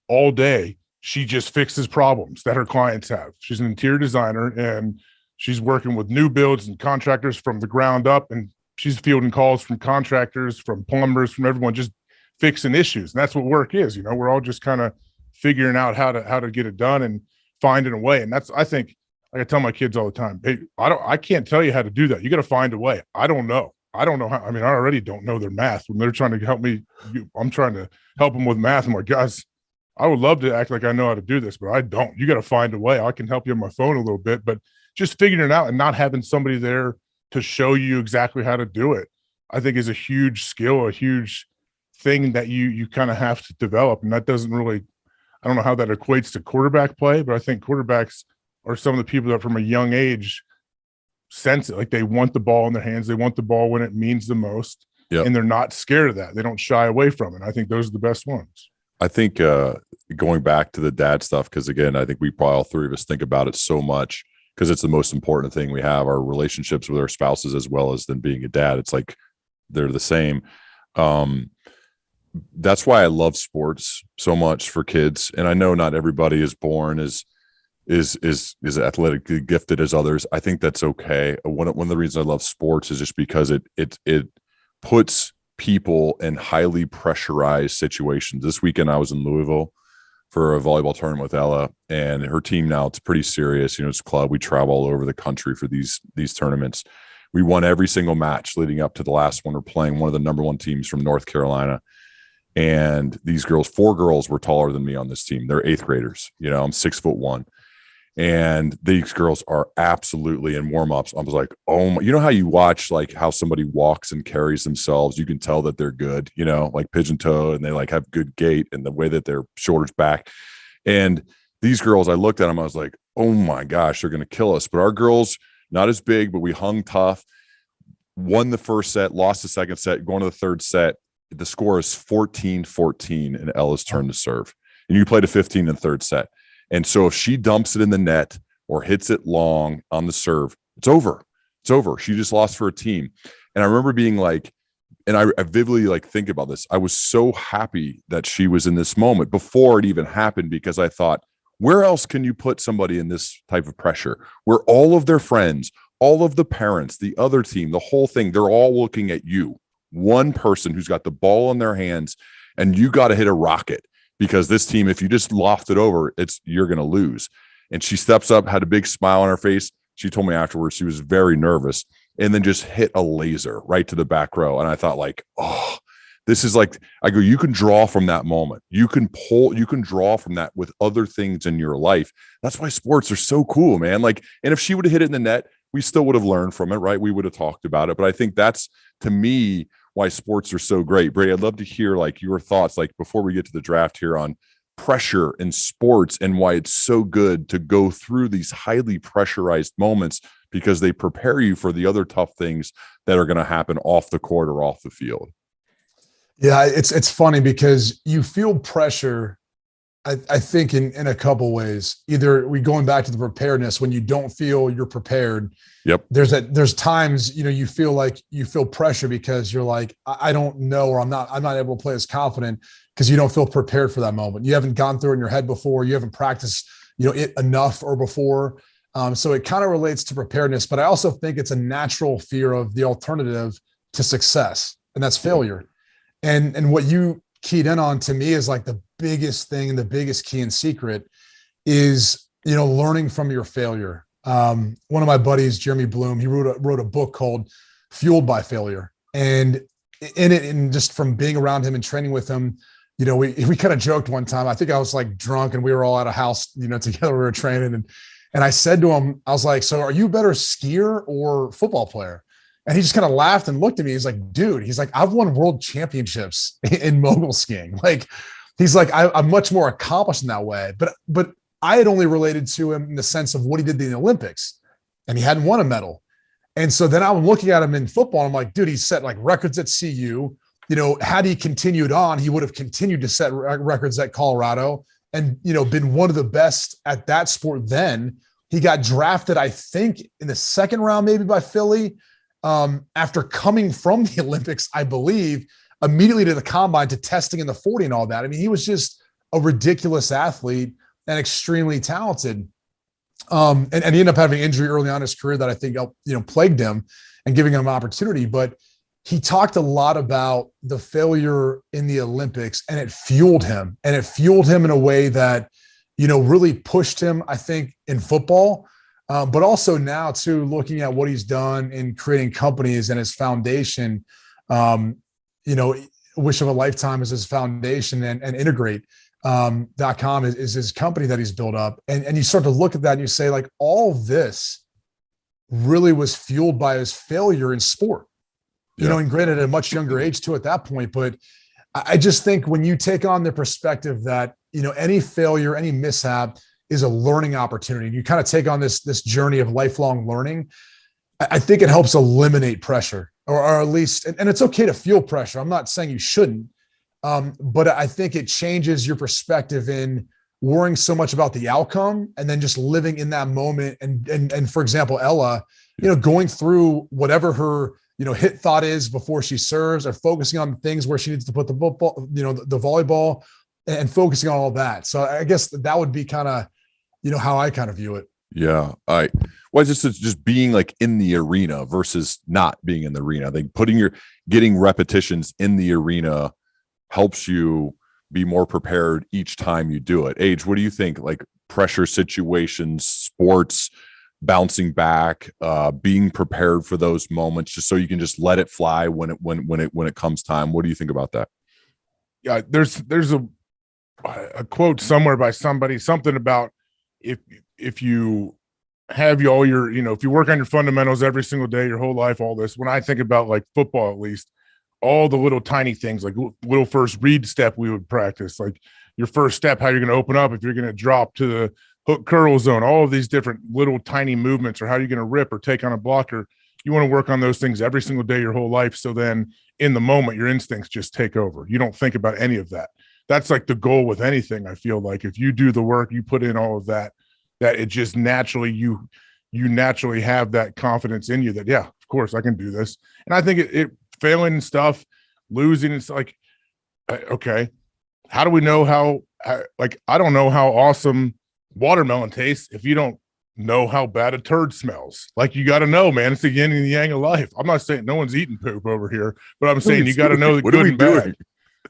all day, she just fixes problems that her clients have. She's an interior designer and she's working with new builds and contractors from the ground up. And she's fielding calls from contractors, from plumbers, from everyone, just fixing issues. And that's what work is. You know, we're all just kind of figuring out how to get it done and finding a way. And that's, I think, like I tell my kids all the time, hey, I can't tell you how to do that. You got to find a way. I don't know how. I mean, I already don't know their math. When they're trying to help me, I'm trying to help them with math. I'm like, guys, I would love to act like I know how to do this, but I don't. You got to find a way. I can help you on my phone a little bit, but just figuring it out and not having somebody there to show you exactly how to do it, I think is a huge skill, a huge thing that you kind of have to develop. And that doesn't really, I don't know how that equates to quarterback play, but I think quarterbacks are some of the people that from a young age sense it. Like they want the ball in their hands. They want the ball when it means the most. Yep. And they're not scared of that. They don't shy away from it. I think those are the best ones. I think going back to the dad stuff, because again, I think we probably all three of us think about it so much because it's the most important thing we have, our relationships with our spouses as well as them being a dad. It's like they're the same. That's why I love sports so much for kids. And I know not everybody is born as athletically gifted as others. I think that's okay. One of the reasons I love sports is just because it puts people in highly pressurized situations. This weekend I was in Louisville for a volleyball tournament with Ella and her team. Now it's pretty serious. You know, it's a club. We travel all over the country for these tournaments. We won every single match leading up to the last one. We're playing one of the number one teams from North Carolina. And these girls, 4 girls were taller than me on this team. They're 8th graders. You know, I'm 6'1". And these girls are absolutely in warm-ups. I was like, oh my, you know how you watch like how somebody walks and carries themselves, you can tell that they're good, you know, like pigeon toe, and they like have good gait and the way that their shoulders back. And these girls, I looked at them, I was like, oh my gosh, they're going to kill us. But our girls, not as big, but we hung tough, won the first set, lost the second set, going to the third set. The score is 14-14 and Ella's turn to serve. And you played a 15 in the third set. And so if she dumps it in the net or hits it long on the serve, it's over. It's over. She just lost for a team. And I remember being like, and I vividly like think about this. I was so happy that she was in this moment before it even happened, because I thought, where else can you put somebody in this type of pressure where all of their friends, all of the parents, the other team, the whole thing, they're all looking at you, one person who's got the ball in their hands, and you got to hit a rocket. Because this team, if you just loft it over, you're going to lose. And she steps up, had a big smile on her face. She told me afterwards she was very nervous, and then just hit a laser right to the back row. And I thought like, oh, this is like, I go, you can draw from that moment. You can draw from that with other things in your life. That's why sports are so cool, man. Like, and if she would have hit it in the net, we still would have learned from it, right? We would have talked about it. But I think that's, to me, why sports are so great. Brady, I'd love to hear like your thoughts, like before we get to the draft here, on pressure in sports and why it's so good to go through these highly pressurized moments, because they prepare you for the other tough things that are going to happen off the court or off the field. Yeah, it's funny because you feel pressure, I think in a couple ways. Either going back to the preparedness, when you don't feel you're prepared. Yep. There's times, you know, you feel pressure because you're like, I don't know, or I'm not able to play as confident because you don't feel prepared for that moment. You haven't gone through it in your head before. You haven't practiced, you know, it enough or before. So it kind of relates to preparedness, but I also think it's a natural fear of the alternative to success, and that's failure. And what you keyed in on to me is like the biggest thing, the biggest key and secret is, you know, learning from your failure. One of my buddies, Jeremy Bloom, he wrote a book called Fueled by Failure. And in it, and just from being around him and training with him, you know, we kind of joked one time. I think I was like drunk and we were all at a house, you know, together, we were training. And I said to him, I was like, so are you a better skier or football player? And he just kind of laughed and looked at me. He's like, dude, he's like, I've won world championships in mogul skiing. Like, he's like, I'm much more accomplished in that way. But I had only related to him in the sense of what he did in the Olympics, and he hadn't won a medal. And so then I'm looking at him in football. And I'm like, dude, he set like records at CU. You know, had he continued on, he would have continued to set records at Colorado and, you know, been one of the best at that sport then. He got drafted, I think, in the second round, maybe by Philly, after coming from the Olympics, I believe, immediately to the combine, to testing in the 40 and all that. I mean, he was just a ridiculous athlete and extremely talented. And he ended up having injury early on in his career that I think, you know, plagued him and giving him an opportunity. But he talked a lot about the failure in the Olympics, and it fueled him. And it fueled him in a way that, you know, really pushed him, I think, in football. But also now, too, looking at what he's done in creating companies and his foundation, you know, Wish of a Lifetime is his foundation, and integrate.com is his company that he's built up. And you start to look at that and you say, like, all this really was fueled by his failure in sport, you know, and granted at a much younger age too at that point. But I just think when you take on the perspective that, you know, any failure, any mishap is a learning opportunity, and you kind of take on this journey of lifelong learning, I think it helps eliminate pressure, or at least, and it's okay to feel pressure. I'm not saying you shouldn't, but I think it changes your perspective in worrying so much about the outcome and then just living in that moment. And for example, Ella, you know, going through whatever her, you know, hit thought is before she serves, or focusing on things where she needs to put the football, you know, the volleyball, and focusing on all that. So I guess that would be kind of, you know, how I kind of view it. Yeah. Just being like in the arena versus not being in the arena. I think getting repetitions in the arena helps you be more prepared each time you do it. Age, what do you think? Like pressure situations, sports, bouncing back, being prepared for those moments, just so you can just let it fly when it comes time. What do you think about that? Yeah, there's a quote somewhere by somebody, something about if you have all your, you know, if you work on your fundamentals every single day, your whole life, all this. When I think about like football, at least, all the little tiny things, like little first read step we would practice, like your first step, how you're going to open up, if you're going to drop to the hook curl zone, all of these different little tiny movements, or how you're going to rip or take on a blocker. You want to work on those things every single day, your whole life. So then in the moment, your instincts just take over. You don't think about any of that. That's like the goal with anything. I feel like if you do the work, you put in all of that, that it just naturally, you naturally have that confidence in you that, yeah, of course I can do this. And I think it failing and stuff, losing, it's like, okay, how do we know how I don't know how awesome watermelon tastes if you don't know how bad a turd smells. Like, you got to know, man. It's the yin and the yang of life. I'm not saying no one's eating poop over here, but I'm saying you got to know the good and bad.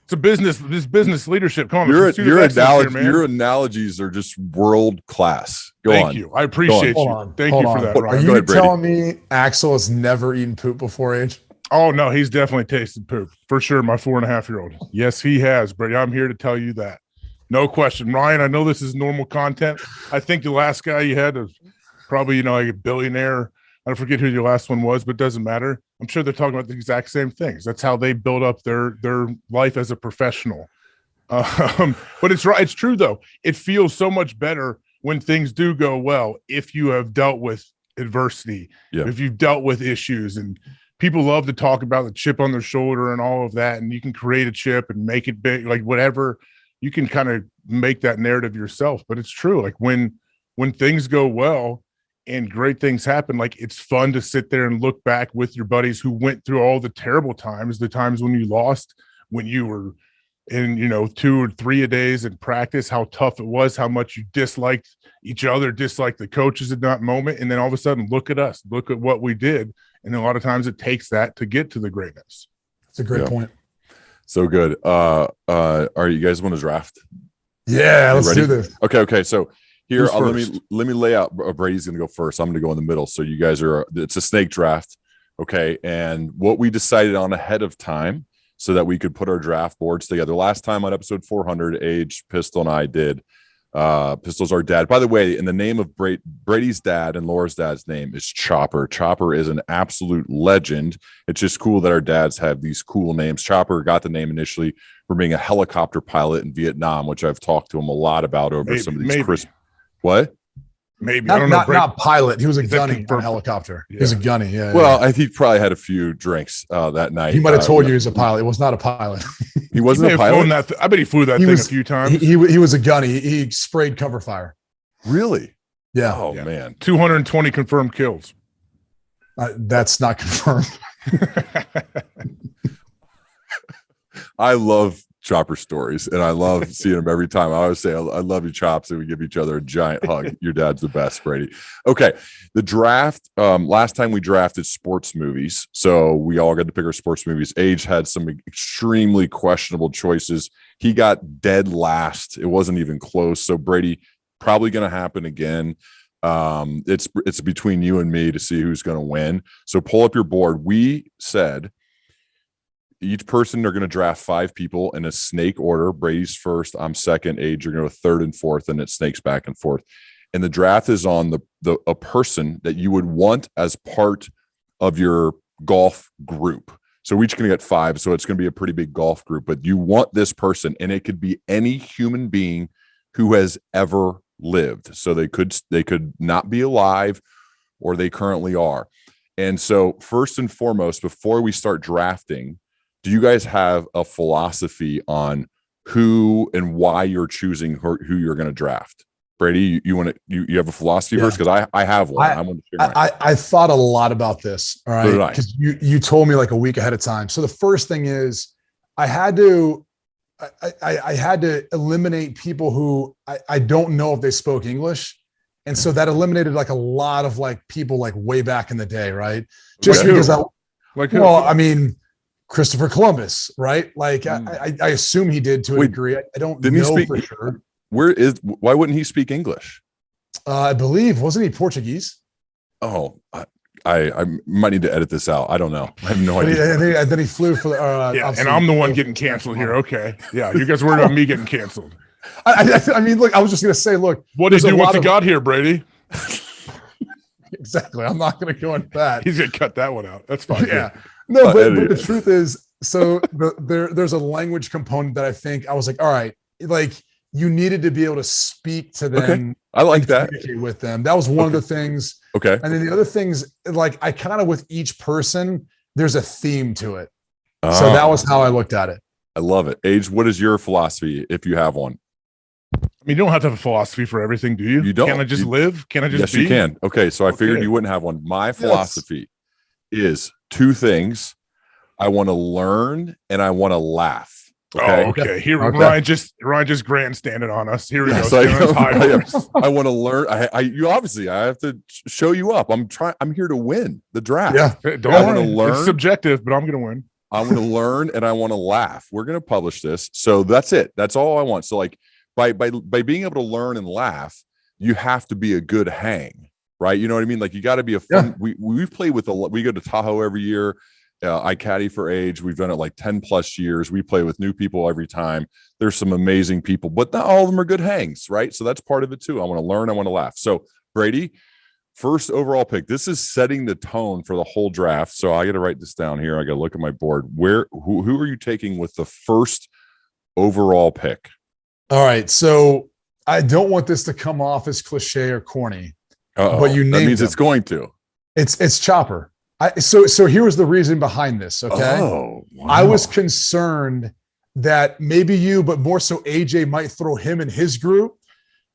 It's a business. This business leadership. Come on, your analogies are just world class. Thank you. I appreciate you. Thank you for that. Are you telling me Axel has never eaten poop before, Age? Oh no, he's definitely tasted poop for sure. My 4.5-year-old. Yes, he has, Brady. I'm here to tell you that. No question. Ryan, I know this is normal content. I think the last guy you had was probably, you know, like a billionaire. I forget who your last one was, but it doesn't matter. I'm sure they're talking about the exact same things. That's how they build up their life as a professional. But it's right. It's true, though. It feels so much better when things do go well, if you have dealt with adversity, if you've dealt with issues. And people love to talk about the chip on their shoulder and all of that. And you can create a chip and make it big, like whatever. You can kind of make that narrative yourself. But it's true. Like when things go well and great things happen, like it's fun to sit there and look back with your buddies who went through all the terrible times, the times when you lost, when you were in, you know, 2 or 3 a days in practice, how tough it was, how much you disliked each other, disliked the coaches in that moment. And then all of a sudden, look at us, look at what we did. And a lot of times it takes that to get to the greatness. That's a great point. So good. Are you guys want to draft? Yeah, let's do this. Okay. So here, let me lay out. Brady's going to go first. I'm going to go in the middle. So you guys it's a snake draft. Okay. And what we decided on ahead of time so that we could put our draft boards together. Last time on episode 400, Age, Pistol, and I did Pistols are dad. By the way, in the name of Brady's dad and Laura's dad's name is Chopper. Chopper is an absolute legend. It's just cool that our dads have these cool names. Chopper got the name initially for being a helicopter pilot in Vietnam, which I've talked to him a lot about over some of these crisp. What? Maybe not pilot. He was a gunny on a helicopter. Yeah. He was a gunny. Yeah. Well, he probably had a few drinks that night. He might have told you he was a pilot. It was not a pilot. He wasn't a pilot. I bet he flew that thing a few times. He was a gunny. He sprayed cover fire. Really? Yeah. Oh man. 220 confirmed kills. That's not confirmed. I love Chopper stories, and I love seeing them every time. I always say, I love you, Chops, and we give each other a giant hug. Your dad's the best, Brady. Okay, the draft. Last time we drafted sports movies, so we all got to pick our sports movies. Age had some extremely questionable choices. He got dead last. It wasn't even close. So Brady, probably going to happen again. It's between you and me to see who's going to win. So pull up your board. We said each person are going to draft 5 people in a snake order. Brady's first, I'm second. Age, you're going to go third and fourth, and it snakes back and forth. And the draft is on a person that you would want as part of your golf group. So we're each going to get 5, so it's going to be a pretty big golf group. But you want this person, and it could be any human being who has ever lived. So they could not be alive, or they currently are. And so first and foremost, before we start drafting, do you guys have a philosophy on who and why you're choosing who you're going to draft? Brady, you have a philosophy first? Because I have one. I want to share mine. I thought a lot about this. All right. Because you told me like a week ahead of time. So the first thing is I had to eliminate people who I don't know if they spoke English. And so that eliminated like a lot of like people like way back in the day, right? Just like because I mean, Christopher Columbus, right? Like I assume he did to a degree. I don't know for sure. Why wouldn't he speak English? I believe, wasn't he Portuguese? Oh, I might need to edit this out. I don't know. I have no idea. And then he flew for and I'm the one getting canceled here. Okay. Yeah. You guys worried about me getting canceled. I mean, look, I was just going to say, look. What did you do once you got here, Brady? Exactly. I'm not going to go into that. He's going to cut that one out. That's fine. Yeah. No, but the truth is, so there's a language component that I think I was like, all right, like you needed to be able to speak to them. Okay. I like that. With them. That was one of the things. Okay. And then the other things, like I kind of with each person, there's a theme to it. So that was how I looked at it. I love it. Age, what is your philosophy if you have one? I mean, you don't have to have a philosophy for everything, do you? You don't. Can I just live? Can I just be? Yes, you can. Okay, so I figured you wouldn't have one. My philosophy is 2 things. I want to learn and I want to laugh. Okay. Oh, okay. Here, okay. Ryan just grandstanded on us. Here we go. I want to learn. I have to show you up. I'm here to win the draft. Yeah. I want to learn. It's subjective, but I'm going to win. I want to learn and I want to laugh. We're going to publish this. So that's it. That's all I want. So like by being able to learn and laugh, you have to be a good hang, right? You know what I mean? Like you got to be a fun. Yeah. We've played with we go to Tahoe every year. I caddy for Age. We've done it like 10 plus years. We play with new people every time. There's some amazing people, but not all of them are good hangs, right? So that's part of it too. I want to learn. I want to laugh. So Brady, first overall pick. This is setting the tone for the whole draft. So I got to write this down here. I got to look at my board. Who are you taking with the first overall pick? All right. So I don't want this to come off as cliche or corny, but you named that means him. It's going to. It's Chopper. So here was the reason behind this. Okay. Oh, wow. I was concerned that maybe you, but more so AJ might throw him in his group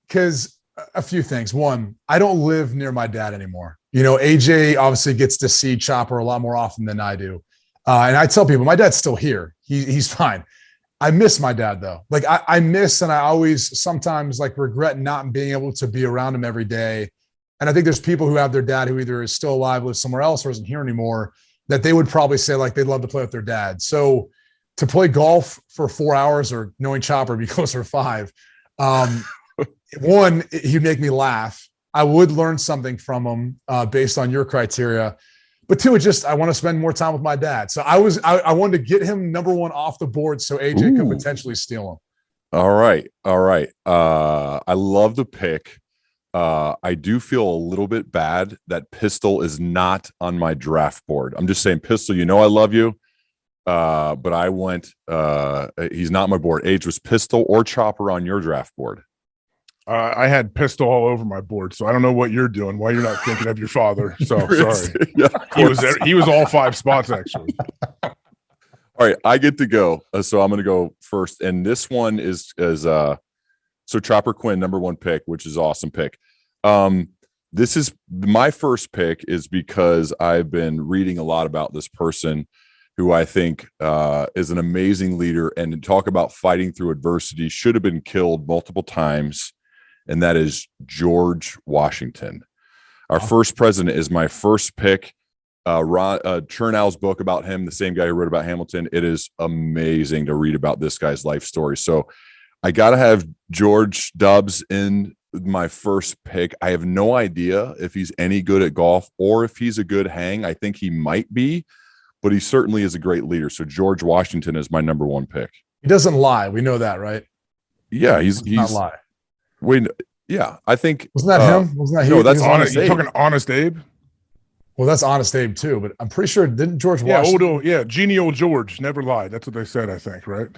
because a few things. One, I don't live near my dad anymore. You know, AJ obviously gets to see Chopper a lot more often than I do. And I tell people my dad's still here. He's fine. I miss my dad though. Like I miss, and I always sometimes like regret not being able to be around him every day. And I think there's people who have their dad who either is still alive, lives somewhere else, or isn't here anymore, that they would probably say like they'd love to play with their dad. So to play golf for 4 hours, or knowing Chopper be closer to 5, one, he'd make me laugh. I would learn something from him based on your criteria. But 2, it's just I want to spend more time with my dad. So I wanted to get him number 1 off the board so AJ could potentially steal him. All right. All right. I love the pick. I do feel a little bit bad that Pistol is not on my draft board. I'm just saying, Pistol, you know I love you. But I went, he's not my board. Age was Pistol or Chopper on your draft board. I had Pistol all over my board, so I don't know what you're doing. Why you're not thinking of your father? So sorry. Yeah, he was all 5 spots actually. All right, I get to go. So I'm going to go first, and this one is so Chopper Quinn, number 1 pick, which is awesome pick. This is my first pick is because I've been reading a lot about this person who I think is an amazing leader, and to talk about fighting through adversity, should have been killed multiple times. And that is George Washington. Our first president is my first pick. Chernow's book about him, the same guy who wrote about Hamilton. It is amazing to read about this guy's life story. So I got to have George Dubs in my first pick. I have no idea if he's any good at golf or if he's a good hang. I think he might be, but he certainly is a great leader. So George Washington is my number 1 pick. He doesn't lie. We know that, right? Yeah, he's not lie. Wait, yeah, I think wasn't that him? Wasn't that no, him? that's Honest. You're talking Honest Abe. Well, that's Honest Abe too, but I'm pretty sure didn't George Washington? Genial George never lied. That's what they said, I think, right?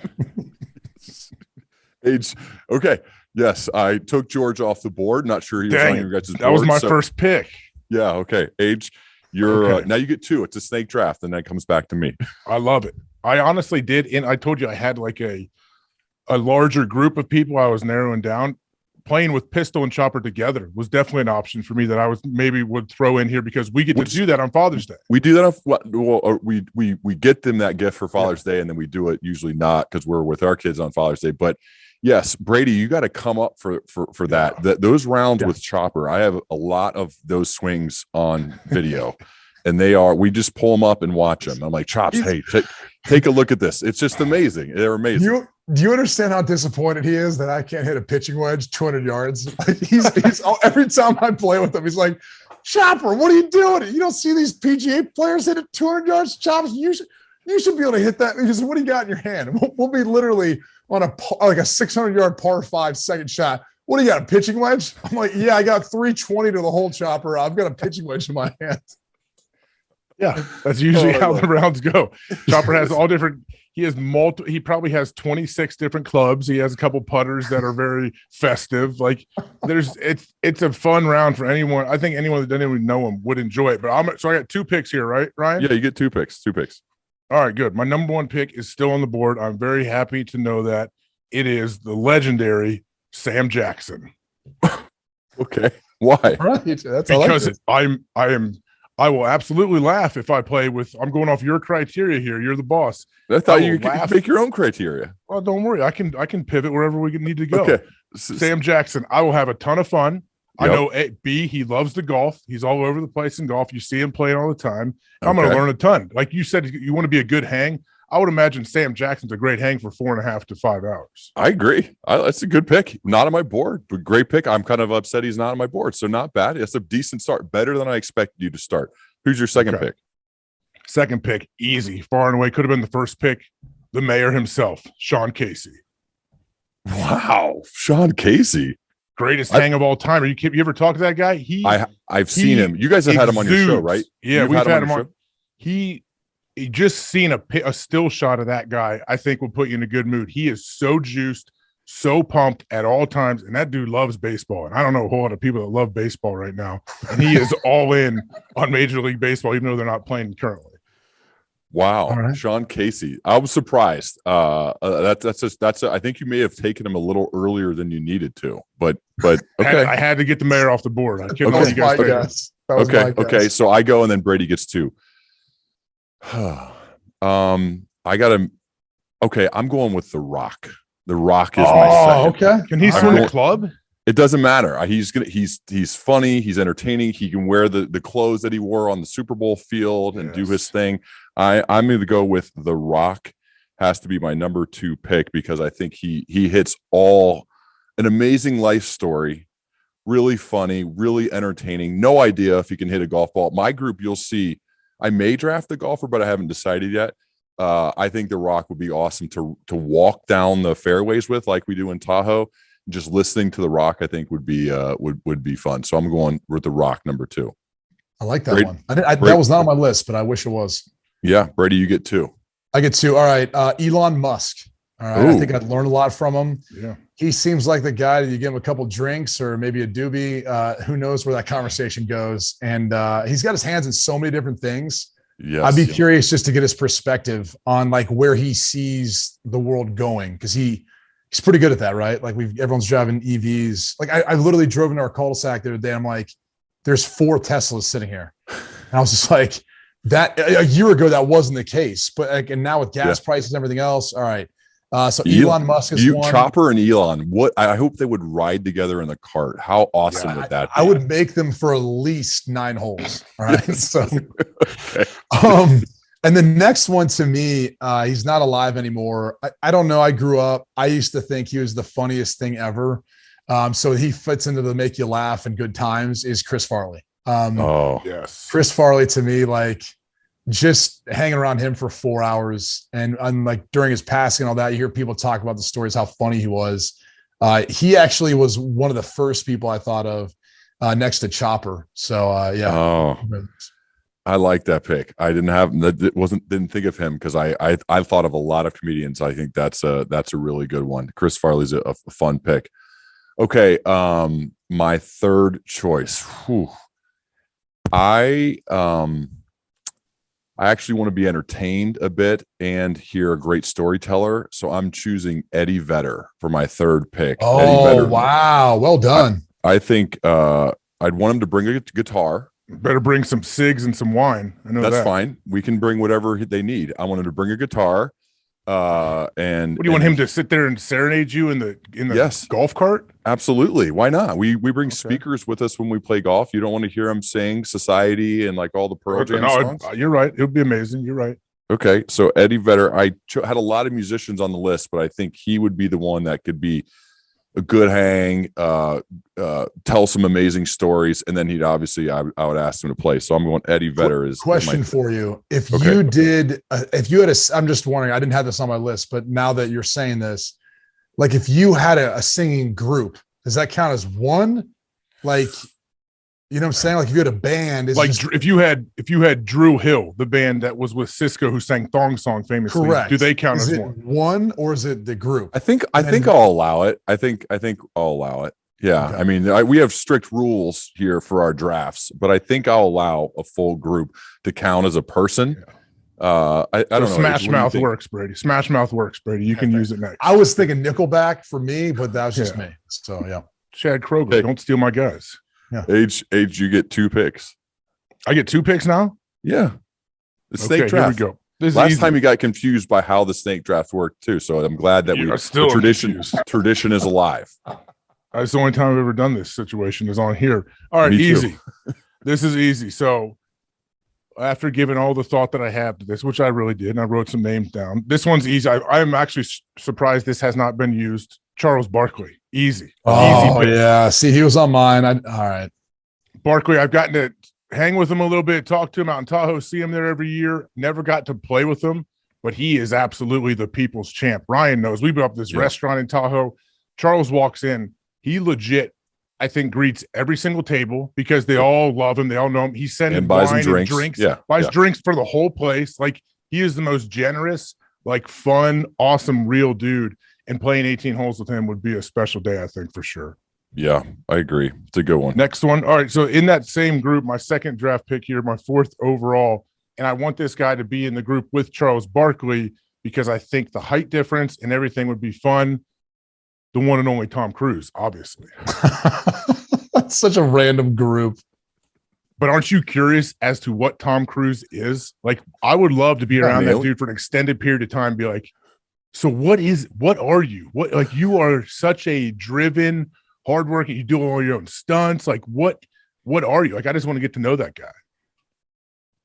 Age. Okay. Yes, I took George off the board. Not sure he was on your guys' board. That was my first pick. Yeah. Okay. Age. You're now you get 2. It's a snake draft, and then it comes back to me. I love it. I honestly did, and I told you I had like a larger group of people I was narrowing down. Playing with Pistol and Chopper together was definitely an option for me that I would throw in here because we get to do that on Father's Day. We do that on we get them that gift for Father's Day, and then we do it usually not because we're with our kids on Father's Day. But yes, Brady, you got to come up for that. Those rounds with Chopper, I have a lot of those swings on video. And we just pull them up and watch them. I'm like, Chops, hey, take a look at this. It's just amazing. They're amazing. Do you understand how disappointed he is that I can't hit a pitching wedge 200 yards? Like he's every time I play with him, he's like, Chopper, what are you doing? You don't see these PGA players hit it 200 yards? Chops, you should be able to hit that. Because what do you got in your hand? We'll be literally on a 600-yard par 5 second shot. What do you got, a pitching wedge? I'm like, yeah, I got 320 to the hole, Chopper. I've got a pitching wedge in my hand. Yeah, that's usually how the rounds go. Chopper has all different. He has he probably has 26 different clubs. He has a couple putters that are very festive. Like it's a fun round for anyone. I think anyone that doesn't even know him would enjoy it. But so I got 2 picks here, right, Ryan? Yeah, you get 2 picks. 2 picks. All right, good. My number 1 pick is still on the board. I'm very happy to know that it is the legendary Sam Jackson. Okay, why? Right, because I will absolutely laugh if I play with. I'm going off your criteria here. You're the boss. I thought you could make your own criteria. Well, don't worry. I can pivot wherever we need to go. Okay. Sam Jackson. I will have a ton of fun. Yep. I know B, he loves the golf. He's all over the place in golf. You see him playing all the time. I'm going to learn a ton. Like you said, you want to be a good hang. I would imagine Sam Jackson's a great hang for 4.5 to 5 hours. I agree. That's a good pick. Not on my board, but great pick. I'm kind of upset he's not on my board. So not bad. It's a decent start. Better than I expected you to start. Who's your second pick? Second pick, easy. Far and away. Could have been the first pick. The mayor himself, Sean Casey. Wow. Sean Casey. Greatest hang of all time. You ever talk to that guy? I've seen him. You guys have had him on your show, right? Yeah, we've had him on. He just seen a still shot of that guy, I think will put you in a good mood. He is so juiced, so pumped at all times, and that dude loves baseball. And I don't know a whole lot of people that love baseball right now. And he is all in on Major League Baseball, even though they're not playing currently. Wow, right. Sean Casey. I was surprised. That's I think you may have taken him a little earlier than you needed to, but okay. I had to get the mayor off the board. I couldn't let you guys okay. So I go, and then Brady gets 2. I got him. Okay, I'm going with The Rock. The Rock is my second. Okay. Can he swing a club? It doesn't matter. He's funny. He's entertaining. He can wear the clothes that he wore on the Super Bowl field and do his thing. I'm going to go with The Rock. Has to be my number 2 pick because I think he hits an amazing life story. Really funny, really entertaining. No idea if he can hit a golf ball. My group, you'll see. I may draft a golfer, but I haven't decided yet. I think The Rock would be awesome to walk down the fairways with, like we do in Tahoe. Just listening to The Rock, I think would be fun. So I'm going with The Rock number 2. I like that one. That was not on my list, but I wish it was. Yeah, Brady, you get 2. I get 2. All right, Elon Musk. All right, I think I'd learn a lot from him. Yeah, he seems like the guy that you give him a couple drinks or maybe a doobie. Who knows where that conversation goes? And he's got his hands in so many different things. Yes. I'd be curious just to get his perspective on like where he sees the world going, because he's pretty good at that, right? Like everyone's driving EVs. Like I literally drove into our cul-de-sac the other day. I'm like, there's 4 Teslas sitting here, and I was just like, that a year ago that wasn't the case, but like, and now with gas prices and everything else, all right. So Elon Musk is one. Chopper and Elon. What I hope they would ride together in the cart. How awesome would that be? I would make them for at least 9 holes. All right. So, okay. And the next one to me, he's not alive anymore. I don't know. I grew up. I used to think he was the funniest thing ever. So he fits into the make you laugh and good times. Is Chris Farley. Yes. Chris Farley to me, like, just hanging around him for 4 hours and like during his passing and all that, you hear people talk about the stories, how funny he was. He actually was one of the first people I thought of next to Chopper. So yeah. Oh, I like that pick. I didn't think of him because I thought of a lot of comedians. I think that's a really good one. Chris Farley's a fun pick. Okay. My third choice. Whew. I actually want to be entertained a bit and hear a great storyteller. So I'm choosing Eddie Vedder for my third pick. Oh, Eddie Vedder. Wow. Well done. I think I'd want him to bring a guitar. Better bring some cigs and some wine. I know that's fine. We can bring whatever they need. I want him to bring a guitar. And what do you want him to sit there and serenade you in the yes, golf cart? Absolutely. Why not? We bring speakers with us when we play golf. You don't want to hear him sing Society and like all the Pearl Jam songs? You're right. It would be amazing. You're right. Okay. So Eddie Vedder, I had a lot of musicians on the list, but I think he would be the one that could be a good hang, tell some amazing stories, and then he'd obviously I would ask him to play. So I'm going Eddie Vedder is question for you. If you did, if you had I'm just wondering, I didn't have this on my list, but now that you're saying this, like if you had a singing group, does that count as one? Like, you know what I'm saying? Like if you had a band, like if you had Drew Hill, the band that was with Cisco who sang Thong Song famously. Correct. Do they count as one or is it the group? I think I'll allow it. I think I'll allow it. Yeah. Okay. I mean, we have strict rules here for our drafts, but I think I'll allow a full group to count as a person. Yeah. I don't know. Smash Mouth works, Brady. Smash Mouth works, Brady. You can use it next. I was thinking Nickelback for me, but that was just me. So yeah. Chad Kroger, don't steal my guys. Yeah. Age, you get 2 picks. I get 2 picks now? Yeah. The snake draft. Here we go. Last time you got confused by how the snake draft worked too. So I'm glad that the tradition is alive. That's the only time I've ever done this situation is on here. All right, easy. This is easy. So after giving all the thought that I have to this, which I really did, and I wrote some names down. This one's easy. I'm actually surprised this has not been used. Charles Barkley. Easy. Oh, easy. Yeah. See, he was on mine. All right. Barkley, I've gotten to hang with him a little bit, talk to him out in Tahoe, see him there every year. Never got to play with him, but he is absolutely the people's champ. Ryan knows. We've been up this restaurant in Tahoe. Charles walks in. He legit, I think, greets every single table because they all love him. They all know him. He's sending buys wine drinks. And drinks. Yeah. Buys drinks for the whole place. Like, he is the most generous, like, fun, awesome, real dude. And playing 18 holes with him would be a special day, I think, for sure. Yeah, I agree. It's a good one. Next one. All right. So in that same group, my second draft pick here, my 4th overall, and I want this guy to be in the group with Charles Barkley because I think the height difference and everything would be fun. The one and only Tom Cruise, obviously. That's such a random group. But aren't you curious as to what Tom Cruise is? Like, I would love to be around that dude for an extended period of time and be like, so what are you? What, like, you are such a driven, hardworking, you do all your own stunts. Like, what are you? Like, I just want to get to know that guy.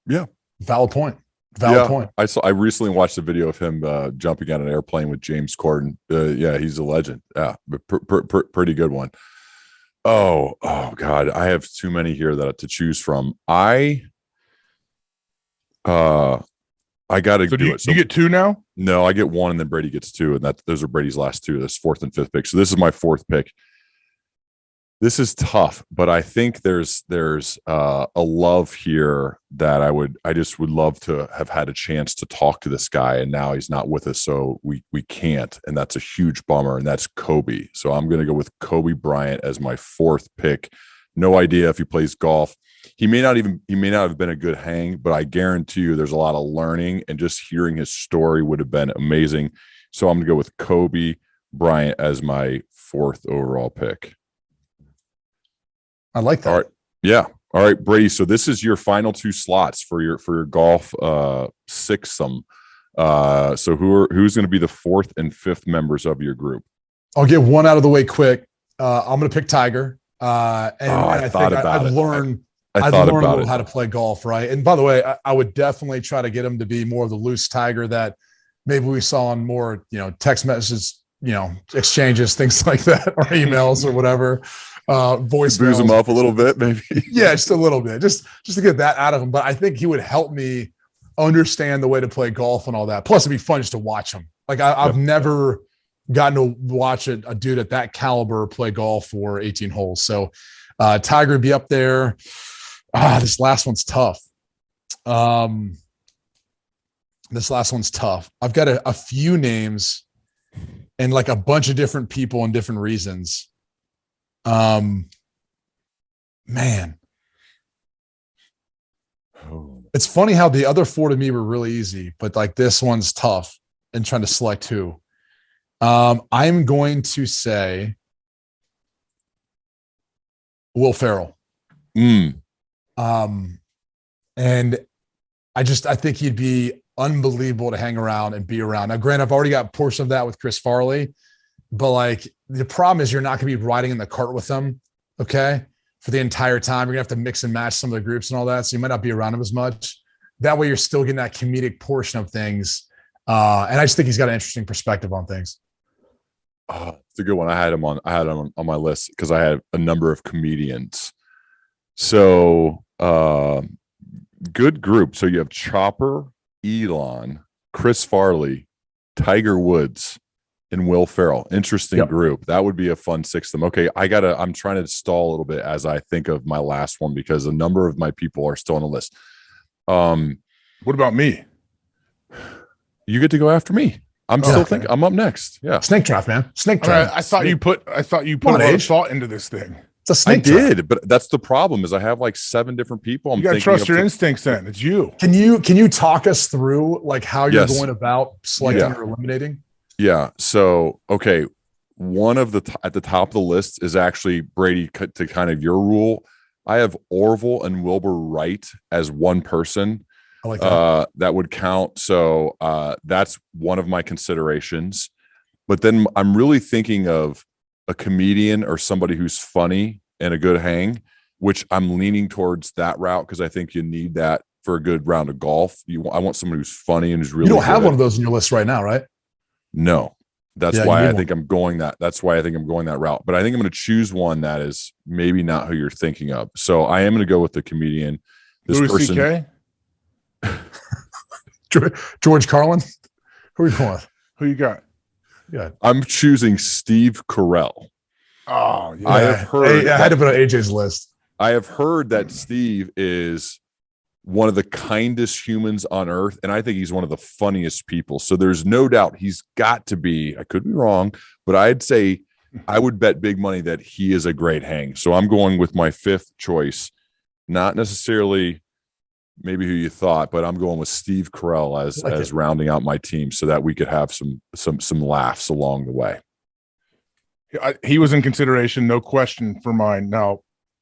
Yeah. Valid point. Point. I recently watched a video of him jumping on an airplane with James Corden. Yeah, he's a legend. Yeah, pretty good one. Oh God, I have too many here to choose from. I'm I got to So do it. So you get 2 now? no, I get 1 and then Brady gets 2. And those are Brady's last 2. That's 4th and 5th pick. So this is my 4th pick. This is tough, but I think there's a love here that I just would love to have had a chance to talk to this guy, and now he's not with us, so we can't, and that's a huge bummer. And that's Kobe. So I'm going to go with Kobe Bryant as my 4th pick. No idea if he plays golf. He may not have been a good hang, but I guarantee you there's a lot of learning, and just hearing his story would have been amazing. So I'm going to go with Kobe Bryant as my 4th overall pick. I like that. All right. Yeah. All right, Brady. So this is your final 2 slots for your golf sixsome. So who's going to be the 4th and 5th members of your group? I'll get one out of the way quick. I'm going to pick Tiger. I think I've learned a little how to play golf, right? And by the way, I would definitely try to get him to be more of the loose Tiger that maybe we saw on more, text messages, exchanges, things like that, or emails or whatever. Voice booze him up a little bit, maybe. Yeah, just a little bit, just to get that out of him. But I think he would help me understand the way to play golf and all that. Plus, it'd be fun just to watch him. Like I've never gotten to watch a dude at that caliber play golf for 18 holes. So Tiger would be up there. This last one's tough. I've got a few names and like a bunch of different people and different reasons. Man, it's funny how the other 4 to me were really easy, but like this one's tough and trying to select who. I'm going to say Will Ferrell. And I think he'd be unbelievable to hang around and be around. Now, granted, I've already got a portion of that with Chris Farley, but like the problem is you're not going to be riding in the cart with them, okay, for the entire time. You're going to have to mix and match some of the groups and all that, so you might not be around him as much. That way you're still getting that comedic portion of things. And I just think he's got an interesting perspective on things. It's a good one. I had him on my list because I had a number of comedians. So good group. So you have Chopper, Elon, Chris Farley, Tiger Woods, and Will Ferrell. Interesting group. That would be a fun sixth. Okay, I'm trying to stall a little bit as I think of my last one because a number of my people are still on the list. What about me? You get to go after me. I'm still thinking. I'm up next. Yeah. Snake draft, man. Snake draft. I thought you put a lot of thought into this thing. It's a snake draft. But that's the problem is I have like 7 different people. You got to trust your instincts then. It's you. Can you talk us through like how you're going about selecting or eliminating? Yeah. So, okay. One of at the top of the list is actually Brady to kind of your rule. I have Orville and Wilbur Wright as one person. I like that. That would count. So that's one of my considerations. But then I'm really thinking of a comedian or somebody who's funny and a good hang, which I'm leaning towards that route because I think you need that for a good round of golf. I want someone who's funny and who's really. You don't have one of those in your list right now, right? No. That's why I think I'm going that. That's why I think I'm going that route. But I think I'm going to choose one that is maybe not who you're thinking of. So I am going to go with the comedian. This Louis person. CK? George Carlin. Who are you going with? Who you got? Yeah, I'm choosing Steve Carell. Oh, yeah. I have heard. I had to put on AJ's list. I have heard that Steve is one of the kindest humans on earth, and I think he's one of the funniest people. So there's no doubt he's got to be. I could be wrong, but I'd say I would bet big money that he is a great hang. So I'm going with my 5th choice, not necessarily maybe who you thought, but I'm going with Steve Carell as rounding out my team so that we could have some laughs along the way. He was in consideration, no question for mine. Now,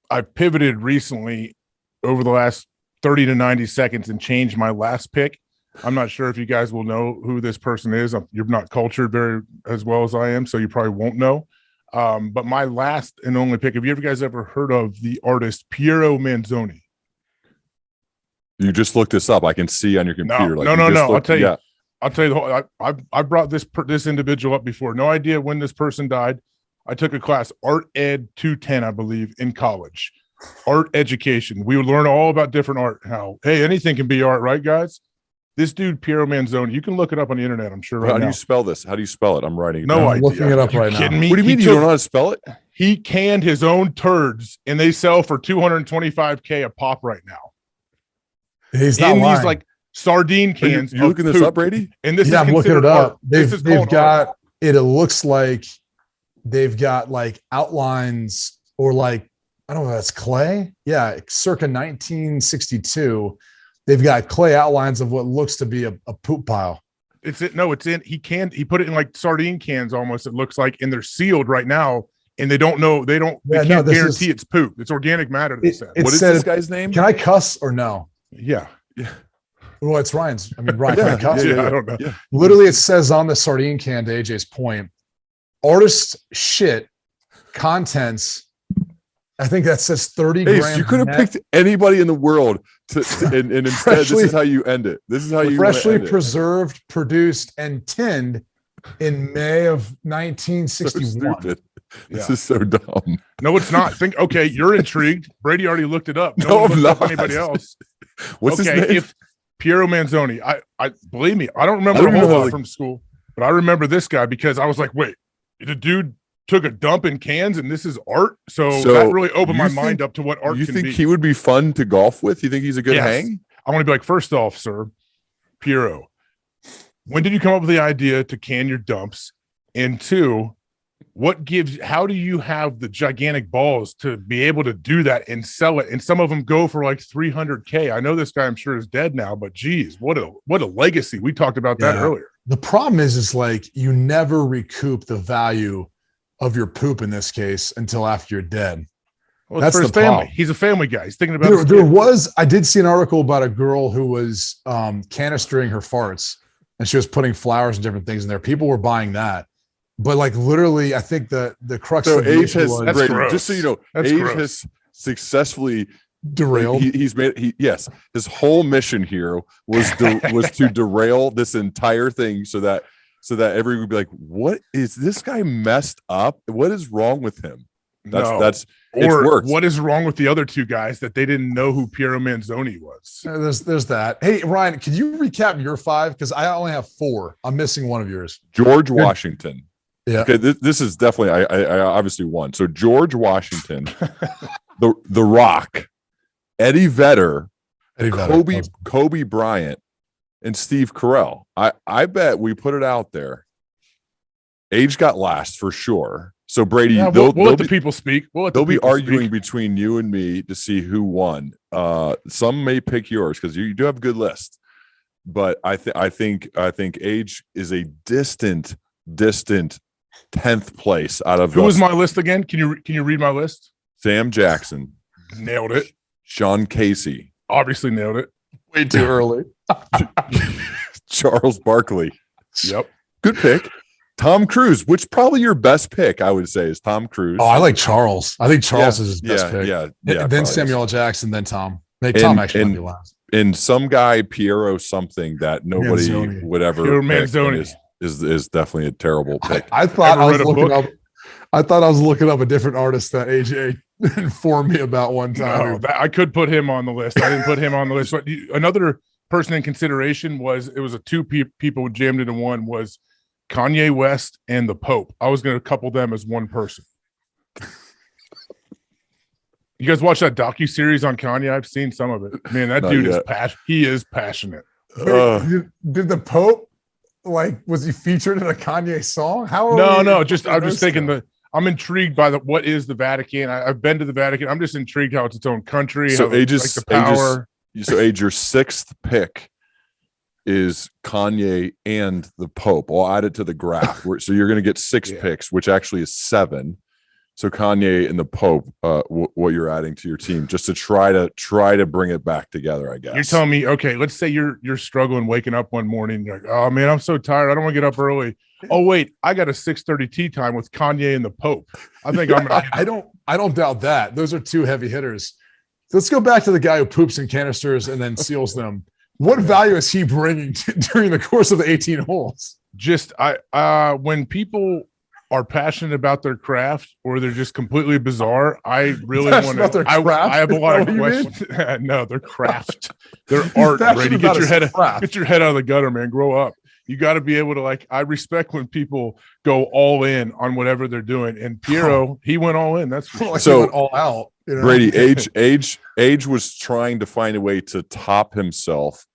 I pivoted recently over the last 30 to 90 seconds and changed my last pick. I'm not sure if you guys will know who this person is. You're not cultured very as well as I am, so you probably won't know. But my last and only pick, have you guys ever heard of the artist Piero Manzoni? You just looked this up. I can see on your computer. No. I'll tell you. I'll tell you the whole. I brought this individual up before. No idea when this person died. I took a class, Art Ed 210, I believe, in college. Art education. We would learn all about different art. How anything can be art, right, guys? This dude, Piero Manzoni, you can look it up on the internet, I'm sure. How do you spell this? How do you spell it? I'm writing it down. I'm looking it up right now. Kidding me? What do you mean you don't know how to spell it? He canned his own turds, and they sell for $225K a pop right now. He's not lying. These like sardine cans. You looking this up, Brady? And this I'm looking it up. Art. They've got it. It looks like they've got like outlines or like, I don't know, that's clay. Yeah. Circa 1962. They've got clay outlines of what looks to be a poop pile. He put it in like sardine cans almost, it looks like, and they're sealed right now. And they can't guarantee it's poop. It's organic matter. What is this guy's name? Can I cuss or no? Yeah. Well, it's Ryan's. I mean, Ryan, can I cuss? I don't know. Yeah. Literally, it says on the sardine can, to AJ's point, artist shit, contents. I think that says 30 grams. You could have picked anybody in the world and instead this is how you end it. This is how you freshly preserved, produced, and tinned in May of 1961. So this is so dumb. No, it's not. Okay, you're intrigued. Brady already looked it up. No, I'm not. Anybody else? What's his name? If Piero Manzoni, I believe me, I don't remember a whole lot from school, but I remember this guy because I was like, wait, the dude took a dump in cans and this is art. So that really opened my mind up to what art can be. You think he would be fun to golf with? You think he's a good hang? I want to be like, first off, sir, Piero, when did you come up with the idea to can your dumps? And two, how do you have the gigantic balls to be able to do that and sell it? And some of them go for like $300K. I know this guy, I'm sure, is dead now, but geez, what a legacy. We talked about that earlier. The problem is like you never recoup the value of your poop in this case until after you're dead. Well, that's for his family. He's a family guy. He's thinking about I did see an article about a girl who was canistering her farts and she was putting flowers and different things in there. People were buying that. But like literally, I think the crux of the issue was, just so you know, Age has successfully derailed. His whole mission here was to derail this entire thing so that everyone would be like, what is this guy messed up? What is wrong with him? It's worked. What is wrong with the other two guys that they didn't know who Piero Manzoni was? There's that. Hey, Ryan, could you recap your 5? Because I only have 4. I'm missing one of yours. George Washington. Yeah. Okay. This is definitely I obviously won. So George Washington, the Rock, Eddie Vedder, Kobe Bryant, and Steve Carell. I bet we put it out there. Age got last for sure. So Brady, we'll let the people speak. They'll be arguing between you and me to see who won. Some may pick yours because you do have a good list, but I think Age is a distant 10th place out of. Who was my list again? Can you read my list? Sam Jackson, nailed it. Sean Casey, obviously nailed it. Way too early. Charles Barkley. Yep, good pick. Tom Cruise, which probably your best pick, I would say, is Tom Cruise. Oh, I like Charles. I think Charles is his best pick. Yeah. Then Samuel Jackson, then Tom. Tom actually might be last. And some guy, Piero something that nobody would ever pick is definitely a terrible pick. I thought I was looking up a different artist that AJ informed me about one time. No, I could put him on the list. I didn't put him on the list. But another person in consideration was a 2 people jammed into one was Kanye West and the Pope. I was going to couple them as one person. You guys watch that docuseries on Kanye? I've seen some of it. Man, that dude is passionate. Did the Pope, was he featured in a Kanye song? I'm just thinking I'm intrigued by what is the Vatican. I've been to the Vatican. I'm just intrigued how it's its own country. So the power. Age, your 6th pick is Kanye and the Pope. I'll add it to the graph. So you're going to get 6 picks, which actually is 7. So Kanye and the Pope, what you're adding to your team, just to try to bring it back together, I guess. You're telling me, okay, let's say you're struggling waking up one morning. You're like, oh man, I'm so tired. I don't want to get up early. Oh wait, I got a 6:30 tea time with Kanye and the Pope. I think I'm gonna. I don't doubt that. Those are 2 heavy hitters. Let's go back to the guy who poops in canisters and then seals them. What value is he bringing during the course of the 18 holes? Just when people are passionate about their craft or they're just completely bizarre. I really want to. I have a lot of questions. No, their craft, their art. Brady, get your head out of the gutter, man. Grow up. You got to be able to I respect when people go all in on whatever they're doing. And Piero, he went all in. That's for sure. So he went all out. You know? Brady, Age was trying to find a way to top himself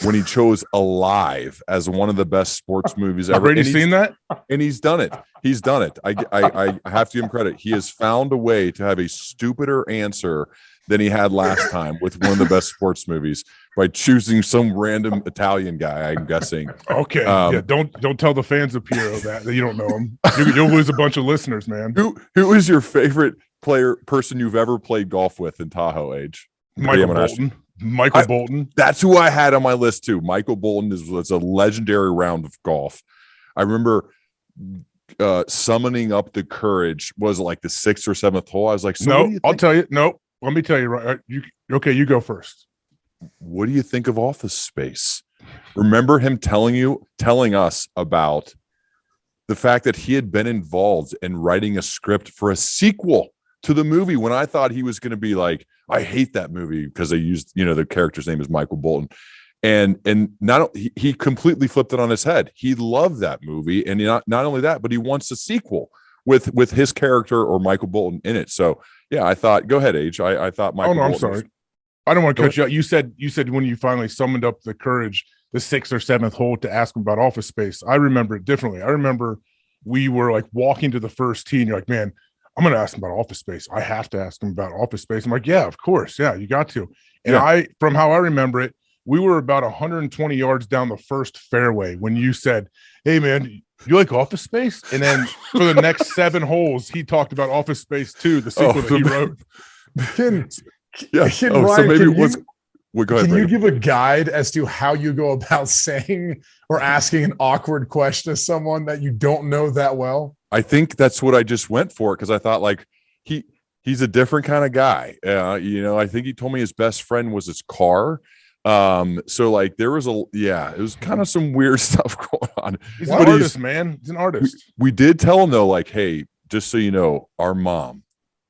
when he chose Alive as one of the best sports movies ever. Brady's seen that? And he's done it. He's done it. I have to give him credit. He has found a way to have a stupider answer than he had last time with one of the best sports movies by choosing some random Italian guy, I'm guessing. Okay. Yeah, don't tell the fans of Piero that you don't know him. You'll lose a bunch of listeners, man. Who is your favorite person you've ever played golf with in Tahoe, Age? Michael Bolton. That's who I had on my list too. Michael Bolton was a legendary round of golf. I remember summoning up the courage. Was it like the 6th or 7th hole? I was like, no, I'll tell you. No, let me tell you. Right, you go first. What do you think of Office Space? Remember him telling us about the fact that he had been involved in writing a script for a sequel to the movie when I thought he was going to be like, I hate that movie because they used, the character's name is Michael Bolton. And he completely flipped it on his head. He loved that movie. And not only that, but he wants a sequel with his character or Michael Bolton in it. So yeah, I thought, go ahead, Age. I thought Michael Bolton. I'm sorry. I don't want to cut you out. You said when you finally summoned up the courage, the 6th or 7th hole to ask him about Office Space. I remember it differently. I remember we were walking to the first tee and you're like, man, I'm going to ask him about Office Space. I have to ask him about Office Space. I'm like, yeah, of course. Yeah, you got to. And from how I remember it, we were about 120 yards down the first fairway when you said, hey, man, you like Office Space? And then for the next 7 holes, he talked about Office Space 2, the sequel that he wrote. Can you give a guide as to how you go about saying or asking an awkward question to someone that you don't know that well? I think that's what I just went for because I thought he's a different kind of guy. I think he told me his best friend was his car. So there was it was kind of some weird stuff going on. He's an artist, man. He's an artist. We did tell him though, hey, just so you know, our mom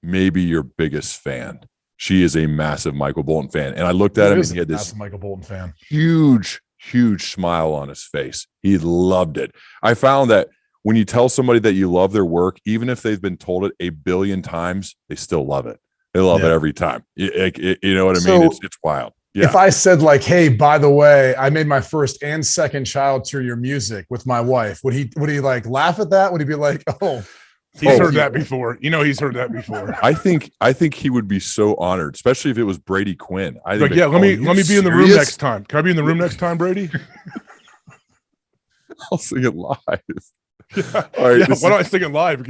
may be your biggest fan. She is a massive Michael Bolton fan. And I looked at him and he had this Michael Bolton fan. Huge smile on his face. He loved it. I found that when you tell somebody that you love their work, even if they've been told it a billion times, they still love it. They love it every time. You know what I mean? It's wild. Yeah. If I said hey, by the way, I made my first and second child to your music with my wife, would he laugh at that? Would he be like, oh, he's heard that before? He's heard that before. I think he would be so honored, especially if it was Brady Quinn. I think let me be in the room next time. Can I be in the room next time, Brady? I'll sing it live. Yeah. All right, why don't I sing it live?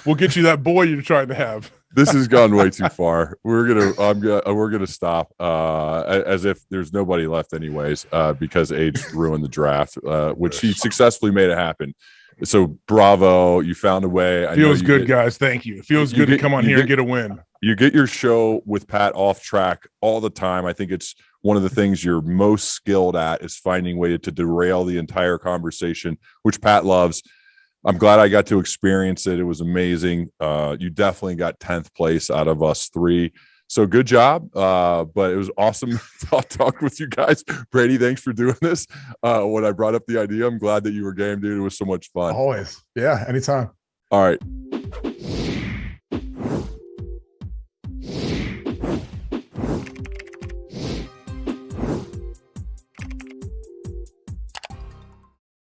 We'll get you that boy you're trying to have. This has gone way too far. We're gonna stop as if there's nobody left anyways, because Age ruined the draft, which he successfully made it happen. So bravo, you found a way. Feels good, guys. Thank you. It feels good to come on here and get a win. You get your show with Pat off track all the time. I think it's one of the things you're most skilled at is finding a way to derail the entire conversation, which Pat loves. I'm glad I got to experience it. It was amazing. You definitely got 10th place out of us 3. So good job. But it was awesome to talk with you guys. Brady, thanks for doing this. When I brought up the idea, I'm glad that you were game, dude. It was so much fun. Always. Yeah, anytime. All right.